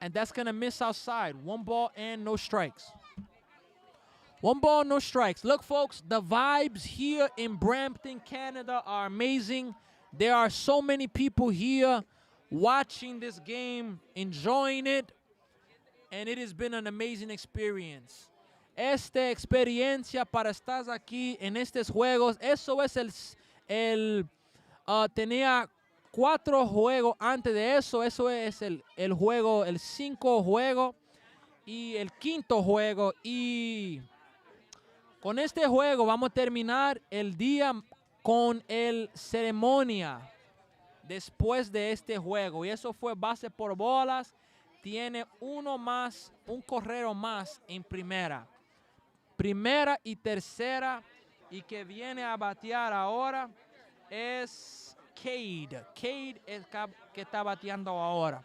And that's going to miss outside. 1 ball and no strikes. 1 ball, no strikes. Look, folks, the vibes here in Brampton, Canada are amazing. There are so many people here watching this game, enjoying it. And it has been an amazing experience. Esta experiencia para estar aquí en estos juegos, eso es tenía 4 juegos antes de eso. Eso es el juego, el 5 juego y el 5º juego. Y con este juego vamos a terminar el día con el ceremonia después de este juego. Y eso fue base por bolas. Tiene uno más, un correo más en primera. Primera y tercera. Y que viene a batear ahora es Cade. Cade es que está bateando ahora.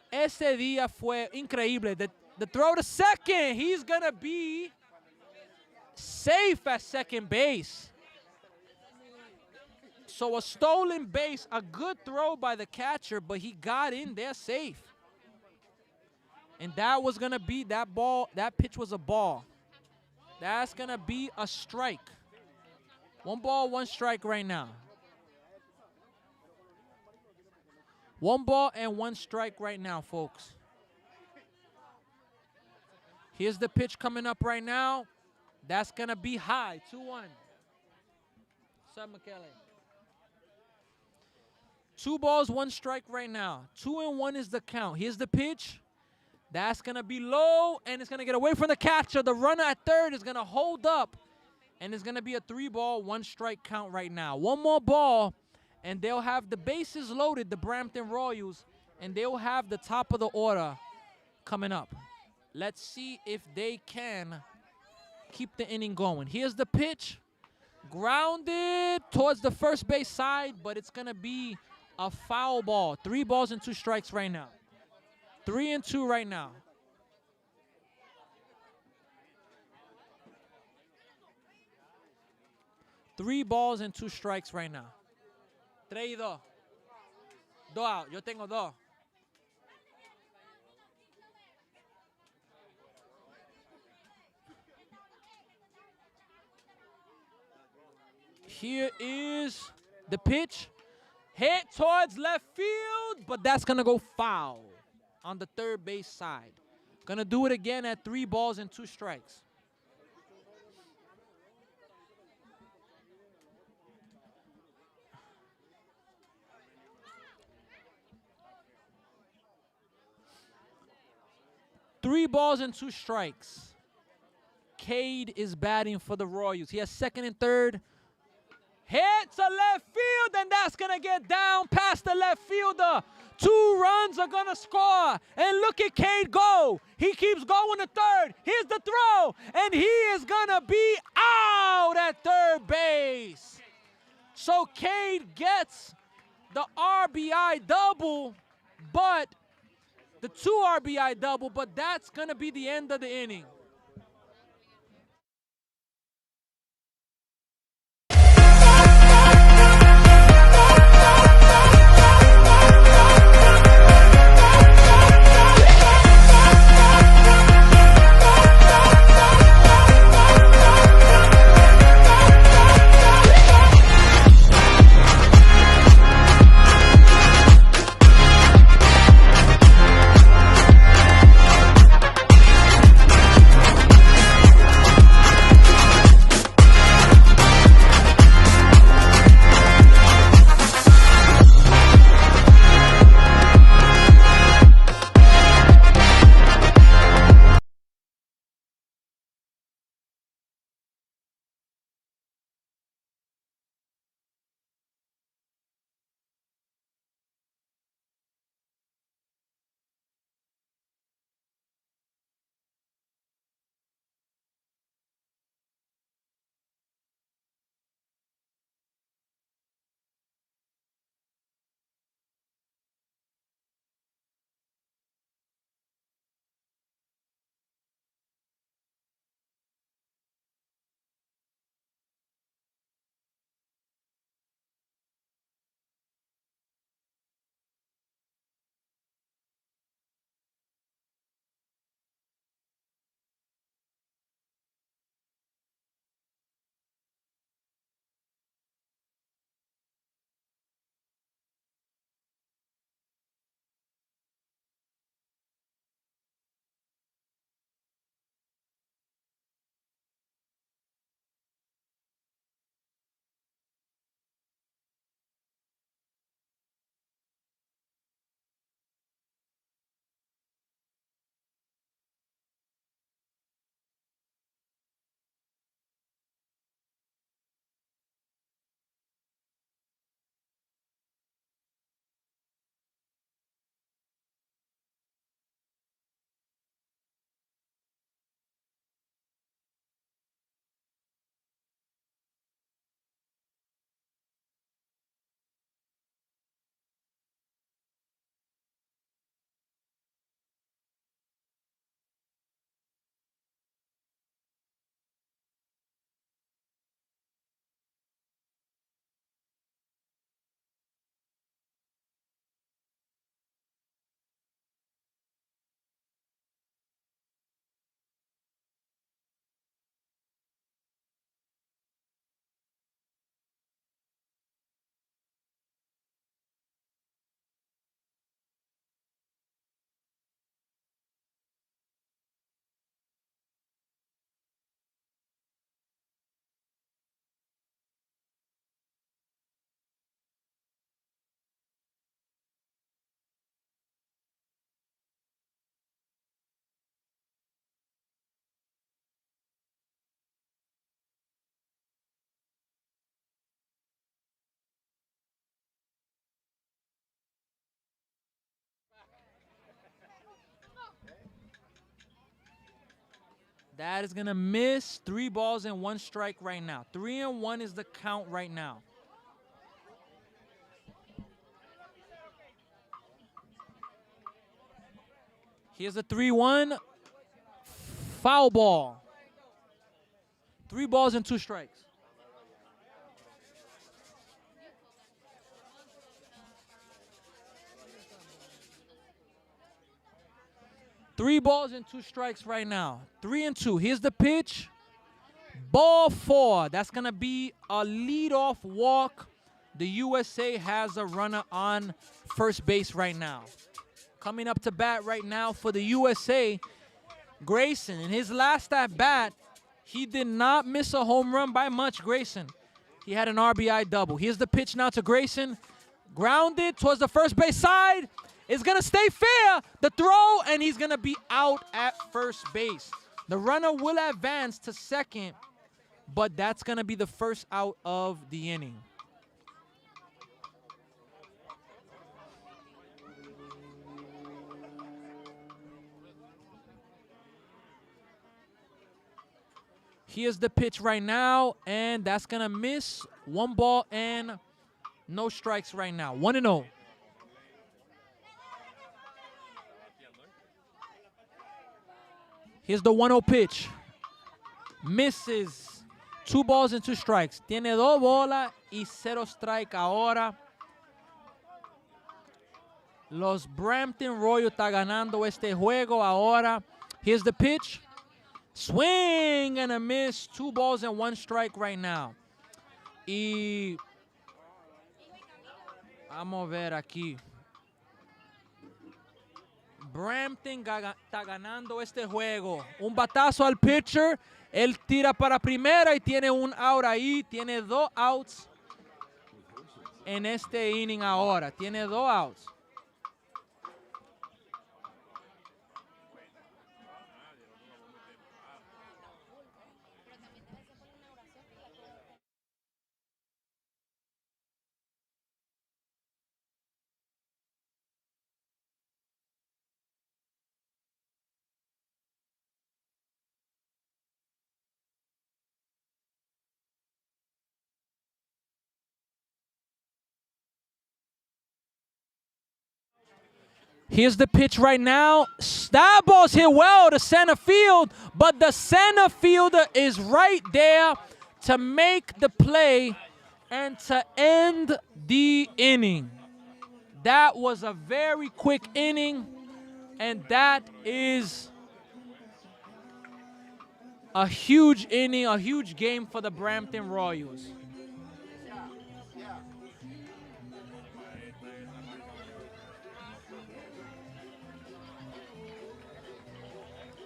Ese día fue increíble. The throw to second. He's going to be safe at second base. So a stolen base, a good throw by the catcher, but he got in there safe. And that was going to be that ball. That pitch was a ball. That's going to be a strike. 1 ball, 1 strike right now. 1 ball and 1 strike right now, folks. Here's the pitch coming up right now. That's going to be high, 2-1. What's up, Michele? 2 balls, 1 strike right now. 2-1 is the count. Here's the pitch. That's going to be low, and it's going to get away from the catcher. The runner at third is going to hold up, and it's going to be a 3-ball, 1 strike count right now. 1 more ball, and they'll have the bases loaded, the Brampton Royals, and they'll have the top of the order coming up. Let's see if they can keep the inning going. Here's the pitch. Grounded towards the first base side, but it's going to be a foul ball. 3 balls and 2 strikes right now. 3-2 right now. Three balls and 2 strikes right now. 3-2. 2 out. Yo tengo 2. Here is the pitch. Hit towards left field, but that's going to go foul on the third base side. Going to do it again at 3 balls and 2 strikes. Three balls and 2 strikes. Cade is batting for the Royals. He has second and third. Hits a left field, and that's going to get down past the left fielder. 2 runs are going to score. And look at Cade go. He keeps going to third. Here's the throw, and he is going to be out at third base. So Cade gets the RBI double, but the 2 RBI double, but that's going to be the end of the inning. That is going to miss. 3 balls and 1 strike right now. 3-1 is the count right now. Here's a 3-1. Foul ball. 3 balls and 2 strikes. Three balls and 2 strikes right now. 3-2. Here's the pitch. Ball 4. That's going to be a leadoff walk. The USA has a runner on first base right now. Coming up to bat right now for the USA, Grayson. In his last at bat, he did not miss a home run by much, Grayson. He had an RBI double. Here's the pitch now to Grayson. Grounded towards the first base side. It's going to stay fair, the throw, and he's going to be out at first base. The runner will advance to second, but that's going to be the first out of the inning. Here's the pitch right now, and that's going to miss. 1 ball and no strikes right now. 1-0. Here's the 1-0 pitch. Misses. 2 balls and 2 strikes. Tiene 2 bolas y 0 strike ahora. Los Brampton Royals está ganando este juego ahora. Here's the pitch. Swing and a miss. 2 balls and 1 strike right now. Y vamos a ver aquí. Brampton está ganando este juego. Un batazo al pitcher. Él tira para primera y tiene un out ahí. Tiene 2 outs en este inning ahora. Tiene 2 outs. Here's the pitch right now. That ball's hit well to center field, but the center fielder is right there to make the play and to end the inning. That was a very quick inning, and that is a huge inning, a huge game for the Brampton Royals.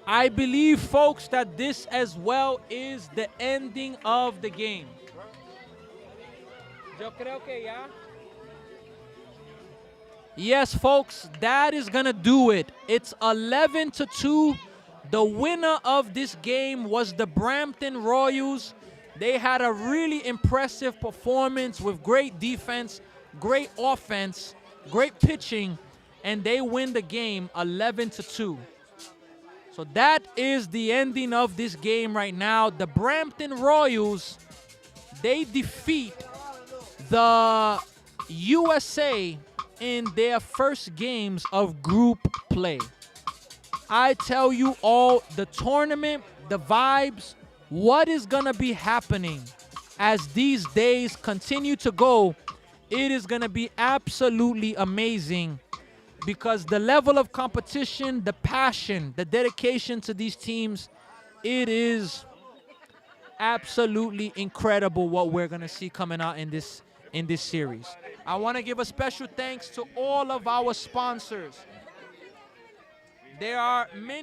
I believe, folks, that this as well is the ending of the game. Yo creo que ya. Yes, folks, that is going to do it. It's 11-2. The winner of this game was the Brampton Royals. They had a really impressive performance with great defense, great offense, great pitching, and they win the game 11-2. So that is the ending of this game right now. The Brampton Royals, they defeat the USA in their first games of group play. I tell you all, the tournament, the vibes, what is going to be happening as these days continue to go, it is going to be absolutely amazing. Because the level of competition, the passion, the dedication to these teams, it is absolutely incredible what we're going to see coming out in this series. I want to give a special thanks to all of our sponsors. There are many